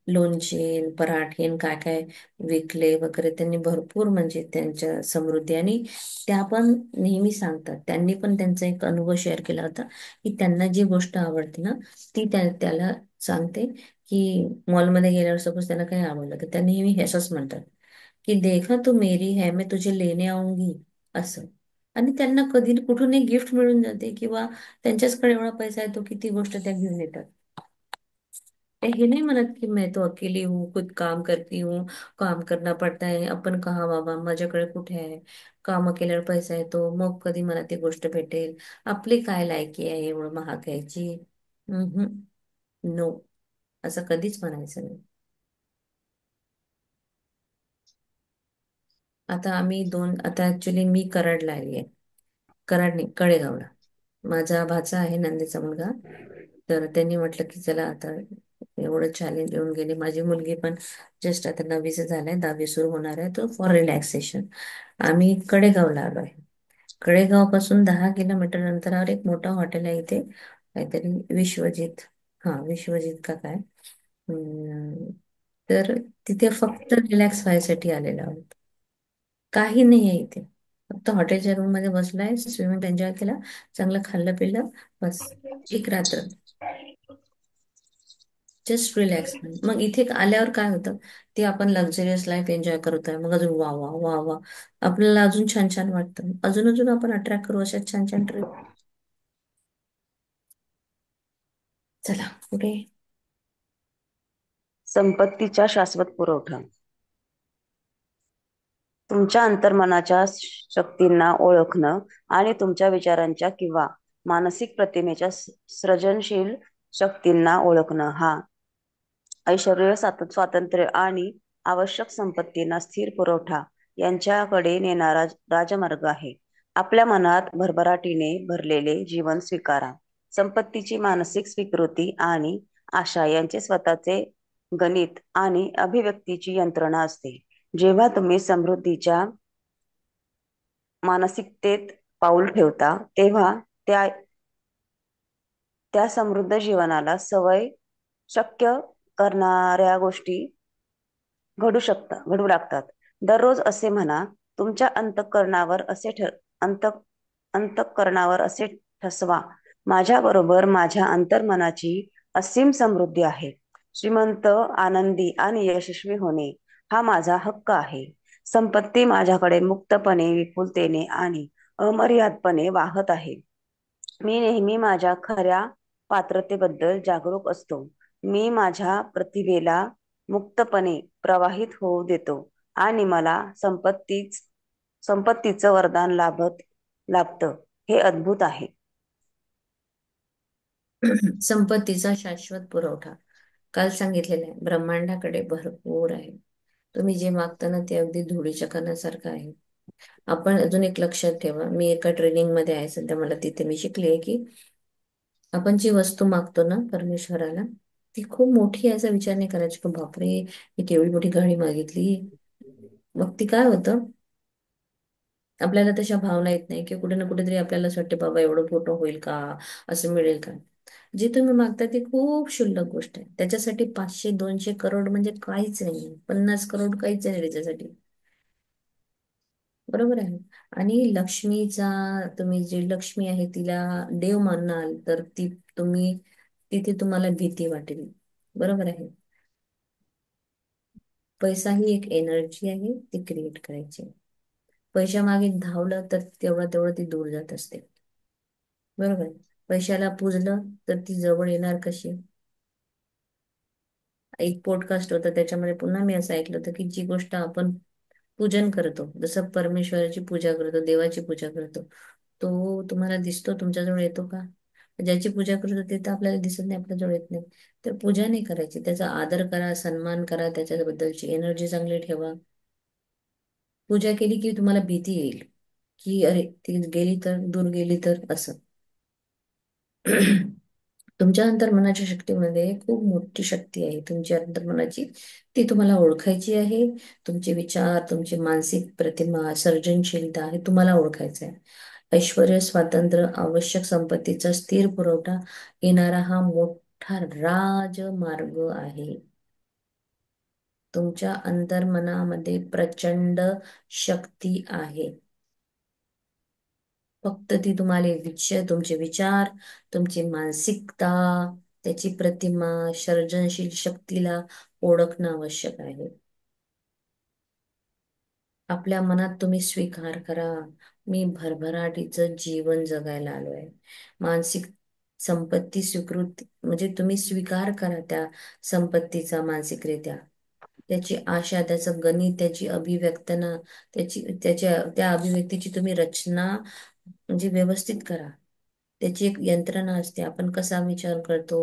लोणचे, पराठे आणि काय काय विकले वगैरे. त्यांनी भरपूर, म्हणजे त्यांच्या समृद्धी, आणि त्या पण नेहमी सांगतात, त्यांनी पण त्यांचा एक अनुभव शेअर केला होता की त्यांना जी गोष्ट आवडते ना, ती त्याला सांगते की मॉलमध्ये गेल्यावर सपोज त्यांना काही आवडलं, तर त्या नेहमी हे असंच म्हणतात की देखा तू मेरी है, मैं तुझे लेने आऊंगी, असं. आणि त्यांना कधी कुठून एक गिफ्ट मिळून जाते, किंवा त्यांच्याचकडे एवढा पैसा आहे तो किती गोष्ट त्या घेऊन येतात. ते हे नहीं म्हणत की मैं तो अकेली हूँ, खुद काम करती हूँ, काम करना पड़ता है, अपन कहाँ बाबा, माझ्याकडे कुठे आहे, काम केल्यावर पैसा येतो, मग कधी मला ती गोष्ट भेटेल, आपली काय लायकी आहे एवढं महाग घ्यायची. नो, असं कधीच म्हणायचं नाही. आता ऍक्च्युली मी कराडला आली आहे. कराड नाही, कडेगावला. माझा भाचा आहे, नंदेचा मुलगा. तर त्यांनी म्हटलं की चला आता, एवढं चॅलेंज येऊन गेली, माझी मुलगी पण जस्ट आता 9वीचं झालंय, 10वी सुरू होणार आहे, तो फॉर रिलॅक्सेशन आम्ही कडेगावला आलो आहे. कडेगाव पासून 10 किलोमीटर अंतरावर एक मोठं हॉटेल आहे इथे, काहीतरी विश्वजित, हा विश्वजित का काय. हम्म, तर तिथे फक्त रिलॅक्स व्हायसाठी आलेलो आहोत. काही नाही आहे इथे. फक्त हॉटेलच्या रूम मध्ये बसलाय, स्विमिंग एन्जॉय केला, चांगलं खाल्लं पिल्लं, बस. एक रात्र जस्ट रिलॅक्स. मग इथे आल्यावर काय होतं, ते आपण लक्झरियस लाईफ एन्जॉय करतोय, मग अजून वा वा वा वा, आपल्याला अजून छान छान वाटतं, अजून अजून आपण अट्रॅक्ट करू अशा छान छान ट्रिप. चला पुढे. संपत्तीचा शाश्वत पुरवठा. तुमच्या अंतर्मनाच्या शक्तींना ओळखणं आणि तुमच्या विचारांच्या किंवा मानसिक प्रतिमेच्या सृजनशील शक्तींना ओळखणं हा ऐश्वर्य, स्वातंत्र्य आणि आवश्यक संपत्तींना स्थिर पुरवठा यांच्याकडे नेणारा राजमार्ग आहे. आपल्या मनात भरभराटीने भरलेले जीवन स्वीकारा. संपत्तीची मानसिक स्वीकृती आणि आशा यांचे स्वतःचे गणित आणि अभिव्यक्तीची यंत्रणा असते. जेव्हा तुम्ही समृद्धीच्या मानसिकतेत पाऊल ठेवता, तेव्हा त्या त्या समृद्ध जीवनाला सवय शक्य करणाऱ्या गोष्टी घडू लागतात. दररोज असे म्हणा, तुमच्या अंतःकरणावर असे अंत अंतःकरणावर असे ठसवा, माझ्याबरोबर माझ्या अंतर्मनाची असीम समृद्धी आहे. श्रीमंत, आनंदी आणि यशस्वी होणे हा माझा हक्क आहे. संपत्ती माझ्याकडे मुक्तपणे, विपुलतेने आणि अमर्यादपणे वाहत आहे. मी नेहमी माझ्या खऱ्या पात्रतेबद्दल जागरूक असतो. मी माझ्या प्रतिभेला मुक्तपणे प्रवाहित होऊ देतो आणि मला संपत्तीचं वरदान लाभतं. हे अद्भुत आहे. संपत्तीचा शाश्वत पुरवठा. काल सांगितलेलं आहे, ब्रह्मांडाकडे भरपूर आहे. तुम्ही जे मागता ना ते अगदी धुळीच्या कणासारखं आहे. आपण अजून एक लक्षात ठेवा, मी एका ट्रेनिंग मध्ये आहे सध्या, मला तिथे मी शिकली आहे की आपण जी वस्तू मागतो ना परमेश्वराला, ती खूप मोठी आहे असा विचार नाही करायचा की बापरे, मी केवढी मोठी गाडी मागितली. मग ती काय होतं, आपल्याला तशा भावना येत नाही की कुठे ना कुठेतरी आपल्याला असं वाटते बाबा एवढं फोटो होईल का, असं मिळेल का. जे तुम्ही मागता ती खूप क्षुल्लक गोष्ट आहे. त्याच्यासाठी 500-200 करोड म्हणजे काहीच नाही, 50 करोड काहीच नाही त्याच्यासाठी. बरोबर आहे. आणि लक्ष्मीचा, तुम्ही जी लक्ष्मी आहे तिला देव मानाल तर ती तुम्ही, तिथे तुम्हाला भीती वाटेल. बरोबर आहे. पैसा ही एक एनर्जी आहे, ती क्रिएट करायची. पैशा मागे धावलं तर तेवढं तेवढं ती दूर जात असते. बरोबर आहे. पैशाला पूजलं तर ती जवळ येणार कशी. एक पॉडकास्ट होता, त्याच्यामध्ये पुन्हा मी असं ऐकलं होतं की जी गोष्ट आपण पूजन करतो, जसं परमेश्वराची पूजा करतो, देवाची पूजा करतो, तो तुम्हाला दिसतो, तुमच्याजवळ येतो का. ज्याची पूजा करतो ते तर आपल्याला दिसत नाही, आपल्याजवळ येत नाही. तर पूजा नाही करायची, त्याचा आदर करा, सन्मान करा, त्याच्याबद्दलची एनर्जी चांगली ठेवा. पूजा केली की तुम्हाला भीती येईल की अरे ती गेली तर, दूर गेली तर, असं. तुमच्या अंतर्मनाच्या शक्तीमध्ये खूप मोठी शक्ती आहे तुमच्या अंतर्मनाची. ती तुम्हाला ओळखायची आहे. तुमचे विचार, तुमची मानसिक प्रतिमा, सर्जनशीलता हे तुम्हाला ओळखायचं आहे. ऐश्वर्य, स्वातंत्र्य, आवश्यक संपत्तीचा स्थिर पुरवठा येणारा हा मोठा राजमार्ग आहे. तुमच्या अंतर्मनामध्ये प्रचंड शक्ती आहे. फक्त ती तुम्हाला तुमचे विचार, तुमची मानसिकता, त्याची प्रतिमा, सर्जनशील शक्तीला ओळखणं आवश्यक आहे. आपल्या मनात तुम्ही स्वीकार करा, मी भरभराटीचं जीवन जगायला आलोय. मानसिक संपत्ती स्वीकृती म्हणजे तुम्ही स्वीकार करा त्या संपत्तीचा मानसिकरित्या. त्याची आशा, त्याचं गणित, त्याची अभिव्यक्तना, त्या अभिव्यक्तीची तुम्ही रचना म्हणजे व्यवस्थित करा. त्याची एक यंत्रणा असते, आपण कसा विचार करतो,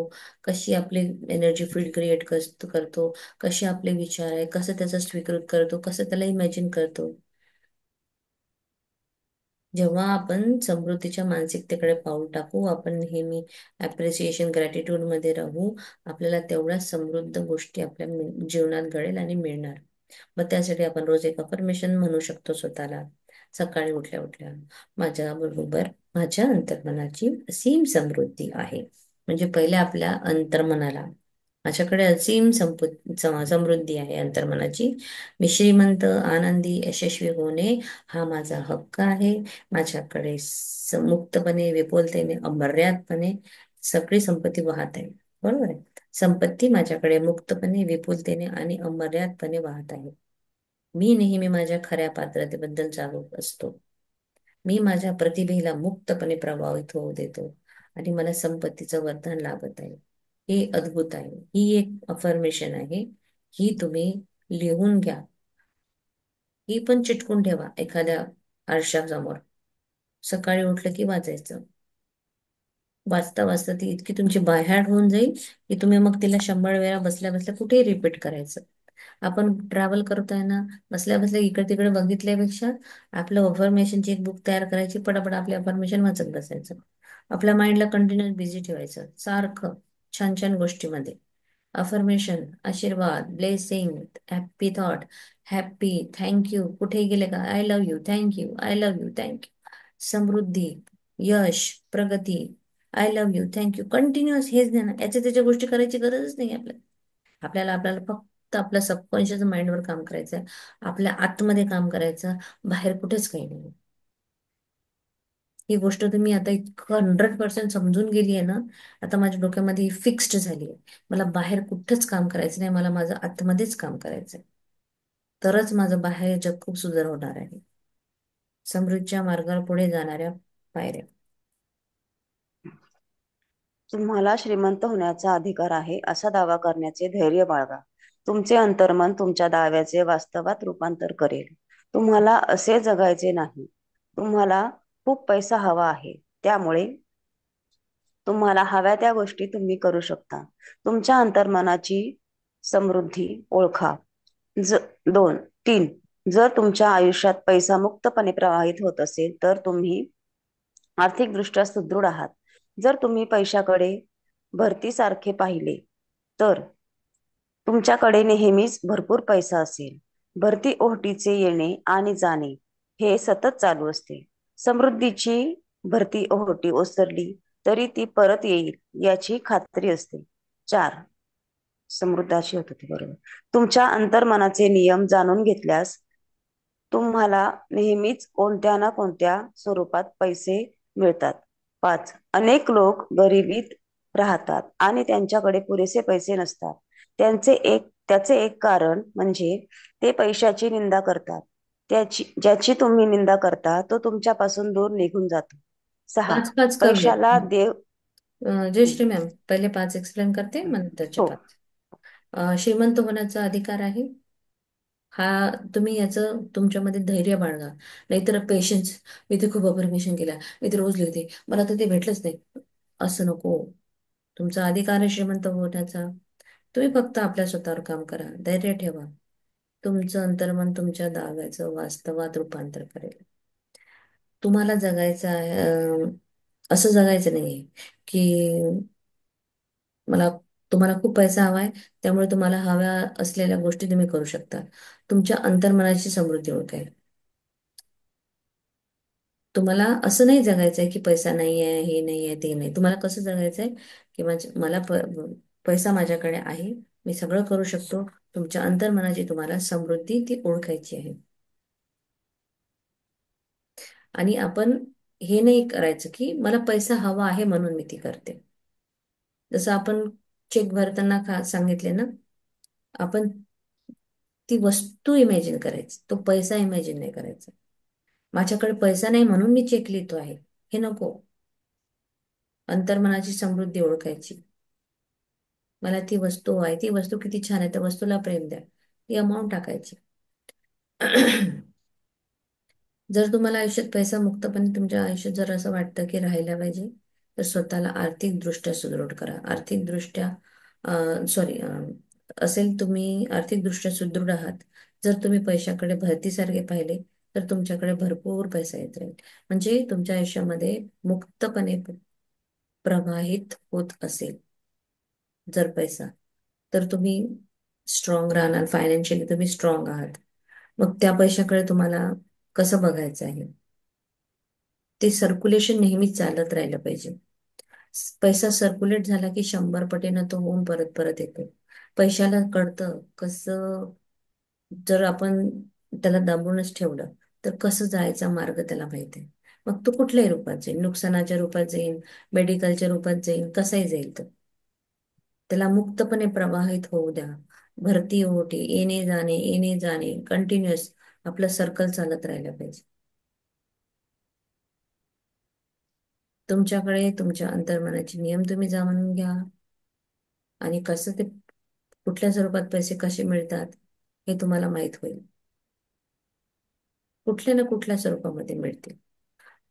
कशी आपली एनर्जी फील्ड क्रिएट करतो, कसे आपले विचार आहे, कसं त्याचा स्वीकृत करतो, कसं त्याला इमॅजिन करतो. जेव्हा आपण समृद्धीच्या मानसिकतेकडे पाऊल टाकू, आपण नेहमी अप्रिसिएशन, ग्रॅटिट्यूड मध्ये राहू, आपल्याला तेवढ्या समृद्ध गोष्टी आपल्या जीवनात घडेल आणि मिळणार. मग त्यासाठी आपण रोज एक अफर्मेशन म्हणू शकतो स्वतःला. सकाळी उठल्या उठल्या, माझ्या बरोबर माझ्या अंतर्मनाची असीम समृद्धी आहे. म्हणजे पहिले आपल्या अंतर्मनाला, माझ्याकडे असीम समृद्धी आहे अंतर्मनाची. मी श्रीमंत, आनंदी, यशस्वी होणे हा माझा हक्क आहे. माझ्याकडे मुक्तपणे, विपुलतेने, अमर्यादपणे सगळी संपत्ती वाहत आहे. बरोबर आहे. संपत्ती माझ्याकडे मुक्तपणे, विपुलतेने आणि अमर्यादपणे वाहत आहे. मी नेहमी माझ्या खऱ्या पात्रतेबद्दल जागरूक असतो. मी माझ्या प्रतिभेला मुक्तपणे प्रभावित होऊ देतो आणि मला संपत्तीचं वरदान लाभत आहे. हे अद्भुत आहे. ही एक अफर्मेशन आहे. ही तुम्ही लिहून घ्या. ही पण चिटकून ठेवा एखाद्या आरशासमोर. सकाळी उठलं की वाचायचं. वाचता वाचता ती इतकी तुमची बायहार्ट होऊन जाईल की तुम्ही मग तिला 100 वेळा बसल्या बसल्या कुठेही रिपीट करायचं. आपण ट्रॅव्हल करतोय ना, बसल्या बसल्या इकडे तिकडे बघितल्यापेक्षा आपलं अफर्मेशनची एक बुक तयार करायची, पटापट आपले अफर्मेशन वाचत बसायचं. आपल्या माइंडला कंटिन्युअस बिझी ठेवायचं सारखं, छान छान गोष्टीमध्ये. अफर्मेशन, आशीर्वाद, blessing, happy thought, happy, thank you, कुठेही गेले का I love you, thank you, I love you, thank you. समृद्धी, यश, प्रगती, I love you, thank you, continuous हेच देणं, याच्या त्याच्या गोष्टी करायची गरजच नाही आपल्याला. आपल्याला फक्त आपल्या सबकॉन्शियस माइंडवर काम करायचं आहे, आपल्या आतमध्ये काम करायचं, बाहेर कुठेच काही नाही. ही गोष्ट तुम्ही आता इतकं 100% समजून गेली आहे ना, आता माझ्या डोक्यामध्ये ही फिक्स्ड झाली आहे. मला बाहेर कुठंच काम करायचं नाही, मला माझं आतमध्येच काम करायचं आहे. तरच माझं बाहेर जग खूप सुंदर होणार आहे. समृद्धीच्या मार्गावर पुढे जाणाऱ्या पायऱ्या. तुम्हाला श्रीमंत होण्याचा अधिकार आहे असा दावा करण्याचे धैर्य बाळगा. तुमचे अंतर्मन तुमच्या दाव्याचे वास्तवात रूपांतर करेल. तुम्हाला असे जगायचे नाही. तुम्हाला खूप पैसा हवा आहे, त्यामुळे तुम्हाला हव्या त्या गोष्टी तुम्ही करू शकता. तुमच्या अंतर्मनाची समृद्धी ओळखा. ज 2-3 जर तुमच्या आयुष्यात पैसा मुक्तपणे प्रवाहित होत असेल तर तुम्ही आर्थिकदृष्ट्या सुदृढ आहात. जर तुम्ही पैशाकडे भरतीसारखे पाहिले तर तुमच्याकडे नेहमीच भरपूर पैसा असेल. भरती ओहोटीचे येणे आणि जाणे हे सतत चालू असते. समृद्धीची भरती ओहोटी ओसरली तरी ती परत येईल याची खात्री असते. 4 समृद्धाची होत होती बरोबर. तुमच्या अंतर्मनाचे नियम जाणून घेतल्यास तुम्हाला नेहमीच कोणत्या ना कोणत्या स्वरूपात पैसे मिळतात. 5 अनेक लोक गरिबीत राहतात आणि त्यांच्याकडे पुरेसे पैसे नसतात. त्याचे एक कारण म्हणजे ते पैशाची निंदा करतात. ज्याची तुम्ही निंदा करता तो तुमच्यापासून दूर निघून जातो. 6 पाच पाच पैशाला करूयात. देव जयश्री मॅम, पहिले 5 एक्सप्लेन करते, नंतरचे हो 5. श्रीमंत होण्याचा अधिकार आहे हा, तुम्ही याचं तुमच्यामध्ये धैर्य बाळगा. नाहीतर पेशन्स, मी ते खूप अफर्मेशन केला, मी ते रोज लिहिते, मला तर ते भेटलंच नाही, असं नको. तुमचा अधिकार आहे श्रीमंत होण्याचा. तुम्ही फक्त आपल्या स्वतःवर काम करा, धैर्य ठेवा. तुमचं अंतर्मन तुमच्या दाव्याचं वास्तवात रूपांतर करेल. तुम्हाला जगायचं आहे, असं जगायचं नाहीये की मला तुम्हाला खूप पैसा हवाय, त्यामुळे तुम्हाला हव्या असलेल्या गोष्टी तुम्ही करू शकता. तुमच्या अंतर्मनाची समृद्धी ओळखाय. तुम्हाला असं नाही जगायचंय की पैसा नाही आहे, हे नाही आहे, ते नाही. तुम्हाला कसं जगायचंय की मला पैसा माझ्याकडे आहे, मी सगळं करू शकतो. तुमच्या अंतर्मनाची तुम्हाला समृद्धी ती ओळखायची आहे. आणि आपण हे नाही करायचं की मला पैसा हवा आहे म्हणून मी ती करते. जसं आपण चेक भरताना सांगितले ना, आपण ती वस्तू इमॅजिन करायची, तो पैसा इमॅजिन नाही करायचा. माझ्याकडे पैसा नाही म्हणून मी चेक लिहितो आहे, हे नको. अंतर्मनाची समृद्धी ओळखायची. मला ती वस्तू आहे, ती वस्तू किती छान आहे, त्या वस्तूला प्रेम द्या, ती अमाऊंट टाकायची. जर तुम्हाला आयुष्यात पैसा मुक्तपणे तुमच्या आयुष्यात जर असं वाटतं की राहायला पाहिजे, तर स्वतःला आर्थिकदृष्ट्या सुदृढ करा. आर्थिकदृष्ट्या सॉरी असेल तुम्ही आर्थिकदृष्ट्या सुदृढ आहात, जर तुम्ही पैशाकडे भरतीसारखे पाहिले, तर तुमच्याकडे भरपूर पैसा येत राहील. म्हणजे तुमच्या आयुष्यामध्ये मुक्तपणे प्रवाहित होत असेल जर पैसा, तर तुम्ही स्ट्रॉंग राहणार, फायनान्शियली तुम्ही स्ट्रॉंग आहात. मग त्या पैशाकडे तुम्हाला कसं बघायचं आहे, ते सर्क्युलेशन नेहमीच चालत राहिलं पाहिजे. पैसा सर्क्युलेट झाला की 100 पटीनं तो होऊन परत परत येतो. पैशाला कळतं कसं, जर आपण त्याला दाबूनच ठेवलं तर कसं जायचा मार्ग त्याला माहिती आहे. मग तो कुठल्याही रूपात जाईल, नुकसानाच्या रूपात जाईल, मेडिकलच्या रूपात जाईल, कसाही जाईल तो. त्याला मुक्तपणे प्रवाहित होऊ द्या. भरती ओहोटी, येणे जाणे कंटिन्युअस, आपलं सर्कल चालत राहिलं पाहिजे. तुमच्याकडे तुमच्या अंतर्मनाचे नियम तुम्ही जाणून घ्या, आणि कसं ते, कुठल्या स्वरूपात पैसे कसे मिळतात हे तुम्हाला माहित होईल. कुठल्या ना कुठल्या स्वरूपामध्ये मिळतील.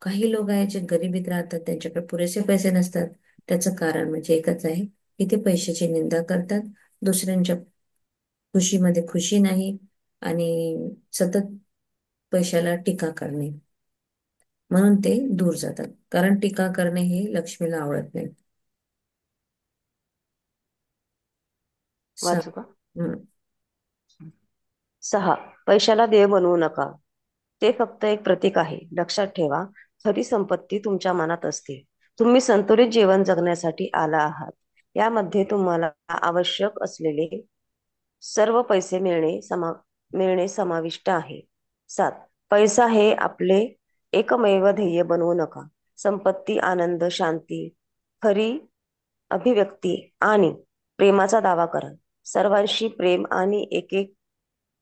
काही लोक आहेत जे गरिबीत राहतात, त्यांच्याकडे पुरेसे पैसे नसतात. त्याचं कारण म्हणजे एकच आहे की ते पैशाची निंदा करतात, दुसऱ्यांच्या खुशीमध्ये खुशी नाही, आणि सतत पैशाला टीका करणे, म्हणून ते दूर जातात. कारण टीका करणे हे लक्ष्मीला आवडत नाही. सा- वाचू का? हम्म. 6 पैशाला देव बनवू नका. ते फक्त एक प्रतीक आहे. लक्षात ठेवा, खरी संपत्ती तुमच्या मनात असते. तुम्ही संतुलित जीवन जगण्यासाठी आला आहात. यामध्ये तुम्हाला आवश्यक असलेले सर्व पैसे मिळणे समाविष्ट आहे. 7. पैसा हे आपले एकमेव ध्येय बनवू नका. संपत्ती, आनंद, शांती, खरी अभिव्यक्ती आणि प्रेमाचा दावा करा. सर्वांशी प्रेम आणि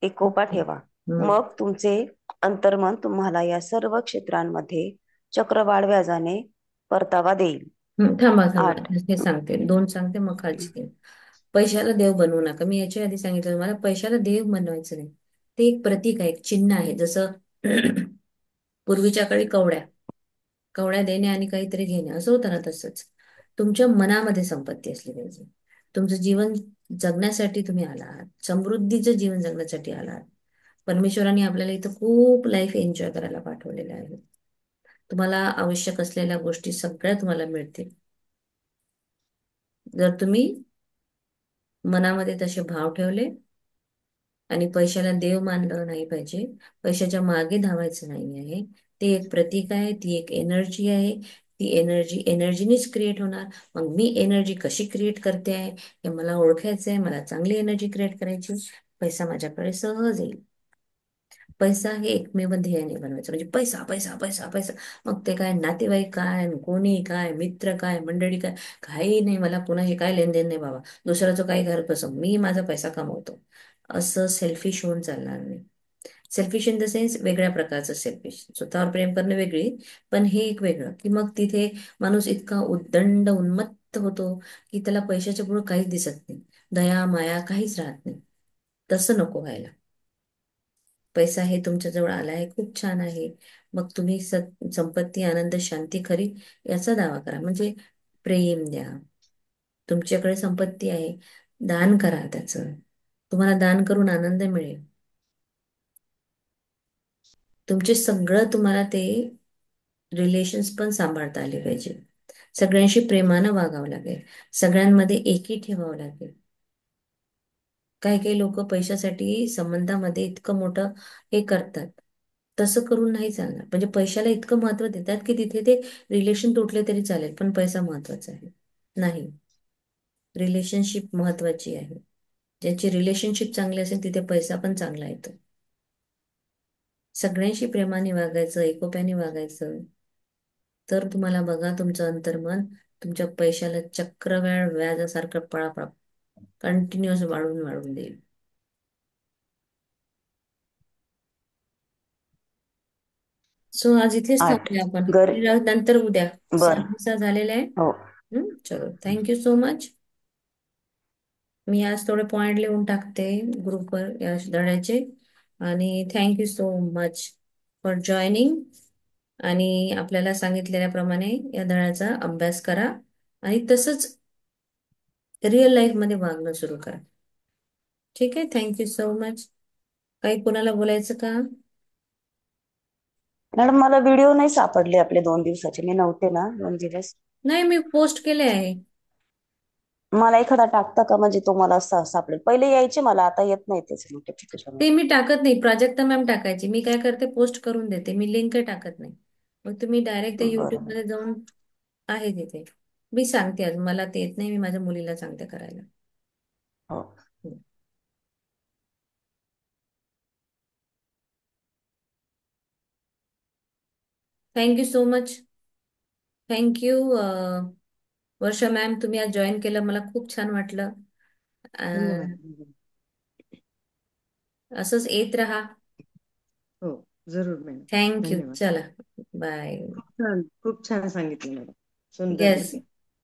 एकोपा ठेवा. हम्म. मग तुमचे अंतर्मन तुम्हाला या सर्व क्षेत्रांमध्ये चक्रवाढ व्याजाने परतावा देईल. थांबा थांबा, 8. हे सांगते, दोन सांगते मग खालची तीन. पैशाला देव बनवू नका. मी याच्या आधी सांगितलं तुम्हाला, पैशाला देव बनवायचं नाही. ते एक प्रतीक आहे, एक चिन्ह आहे. जसं पूर्वीच्या काळी कवड्या कवड्या देणे आणि काहीतरी घेणे असं होतं ना, तसंच तुमच्या मनामध्ये संपत्ती असली पाहिजे. तुमचं जीवन जगण्यासाठी तुम्ही आला आहात, समृद्धीचं जीवन जगण्यासाठी आला आहात. परमेश्वराने आपल्याला इथं खूप लाईफ एन्जॉय करायला पाठवलेलं आहे. तुम्हाला आवश्यक असलेल्या गोष्टी सगळ्या तुम्हाला मिळतील, जर तुम्ही मनामध्ये तसे भाव ठेवले. आणि पैशाला देव मानलं नाही पाहिजे. पैशाच्या मागे धावायचं नाही आहे. ते एक प्रतीक आहे, ती एक एनर्जी आहे. ती एनर्जी एनर्जीनीच क्रिएट होणार. मग मी एनर्जी कशी क्रिएट करते आहे हे मला ओळखायचं आहे. मला चांगली एनर्जी क्रिएट करायची, पैसा माझ्याकडे सहज येईल. पैसा हे एकमेव ध्येयाने बनवायचं, म्हणजे पैसा पैसा पैसा पैसा. मग ते काय नातेवाईक काय, कोणी काय, मित्र काय, मंडळी काय, काही नाही. मला कुणाशी काय लेनदेन नाही बाबा. दुसऱ्याचं काही घरात बसव, मी माझा पैसा कमवतो, असं सेल्फिश होऊन चालणार नाही. सेल्फिश इन द सेन्स वेगळ्या प्रकारचं सेल्फिश, स्वतःवर प्रेम करणं वेगळी, पण हे एक वेगळं, की मग तिथे माणूस इतका उद्दंड उन्मत्त होतो की त्याला पैशाच्या पुढे काहीच दिसत नाही, दया माया काहीच राहत नाही. तसं नको व्हायला. पैसा हे तुमच्याजवळ आला आहे, खूप छान आहे. मग तुम्ही संपत्ती, आनंद, शांती, खरी याचा दावा करा. म्हणजे प्रेम द्या. तुमच्याकडे संपत्ती आहे, दान करा त्याचं. तुम्हाला दान करून आनंद मिळेल. तुमचे सगळं तुम्हाला ते रिलेशन्स पण सांभाळता आले पाहिजे. सगळ्यांशी प्रेमानं वागावं लागेल. सगळ्यांमध्ये एकी ठेवावं लागेल. काही काही लोक पैशासाठी संबंधामध्ये इतकं मोठं हे करतात. तसं करून नाही चालणार. म्हणजे पैशाला इतकं महत्त्व देतात की तिथे ते रिलेशन तुटले तरी चालेल, पण पैसा महत्वाचा आहे. नाही, रिलेशनशिप महत्वाची आहे. ज्याची रिलेशनशिप चांगली असेल तिथे पैसा पण चांगला येतो. सगळ्यांशी प्रेमाने वागायचं, एकोप्याने वागायचं. तर तुम्हाला बघा, तुमचं अंतर्मन तुमच्या पैशाला चक्रवाढ व्याजासारखं पळापळा कंटिन्युअस वाढून वाढून देईल. सो आज इथेच 8. थांबूया आपण. गर नंतर उद्या बर 6 वाजता झालेलं आहे. हो. चलो, थँक्यू सो मच. मी आज थोडे पॉइंट लिहून टाकते ग्रुपवर या धड्याचे. आणि thank you so much for joining. आणि आपल्याला सांगितलेल्याप्रमाणे या धड्याचा अभ्यास करा आणि तसंच रिअल लाईफ मध्ये वागणं सुरू करा. ठीक आहे, थँक्यू सो मच. काही कोणाला बोलायचं का? मॅडम, मला व्हिडिओ नाही सापडले आपले 2 दिवसाचे. मी नव्हते ना 2 दिवस. नाही, मी पोस्ट केले आहे. मला एखादा टाकता का, म्हणजे तो मला सापडेल. पहिले यायचे मला, आता येत नाही त्याचे नोटिफिकेशन. ते मी टाकत नाही, प्राजक्ता मॅम टाकायची. मी काय करते, पोस्ट करून देते, मी लिंक टाकत नाही. मग तुम्ही डायरेक्ट ते युट्यूब बरोबर. मध्ये जाऊन आहे तिथे. मी सांगते, आज मला ते येत नाही, मी माझ्या मुलीला सांगते करायला. हो. Thank you so much. थँक्यू वर्षा मॅम, तुम्ही आज जॉईन केलं, मला खूप छान वाटलं. धन्यवाद. अं, असंच येत राहा. हो, जरूर मॅडम. थँक्यू, धन्यवाद. चला, बाय. खूप छान सांगितलं मॅडम. सुंदर येस, रीती.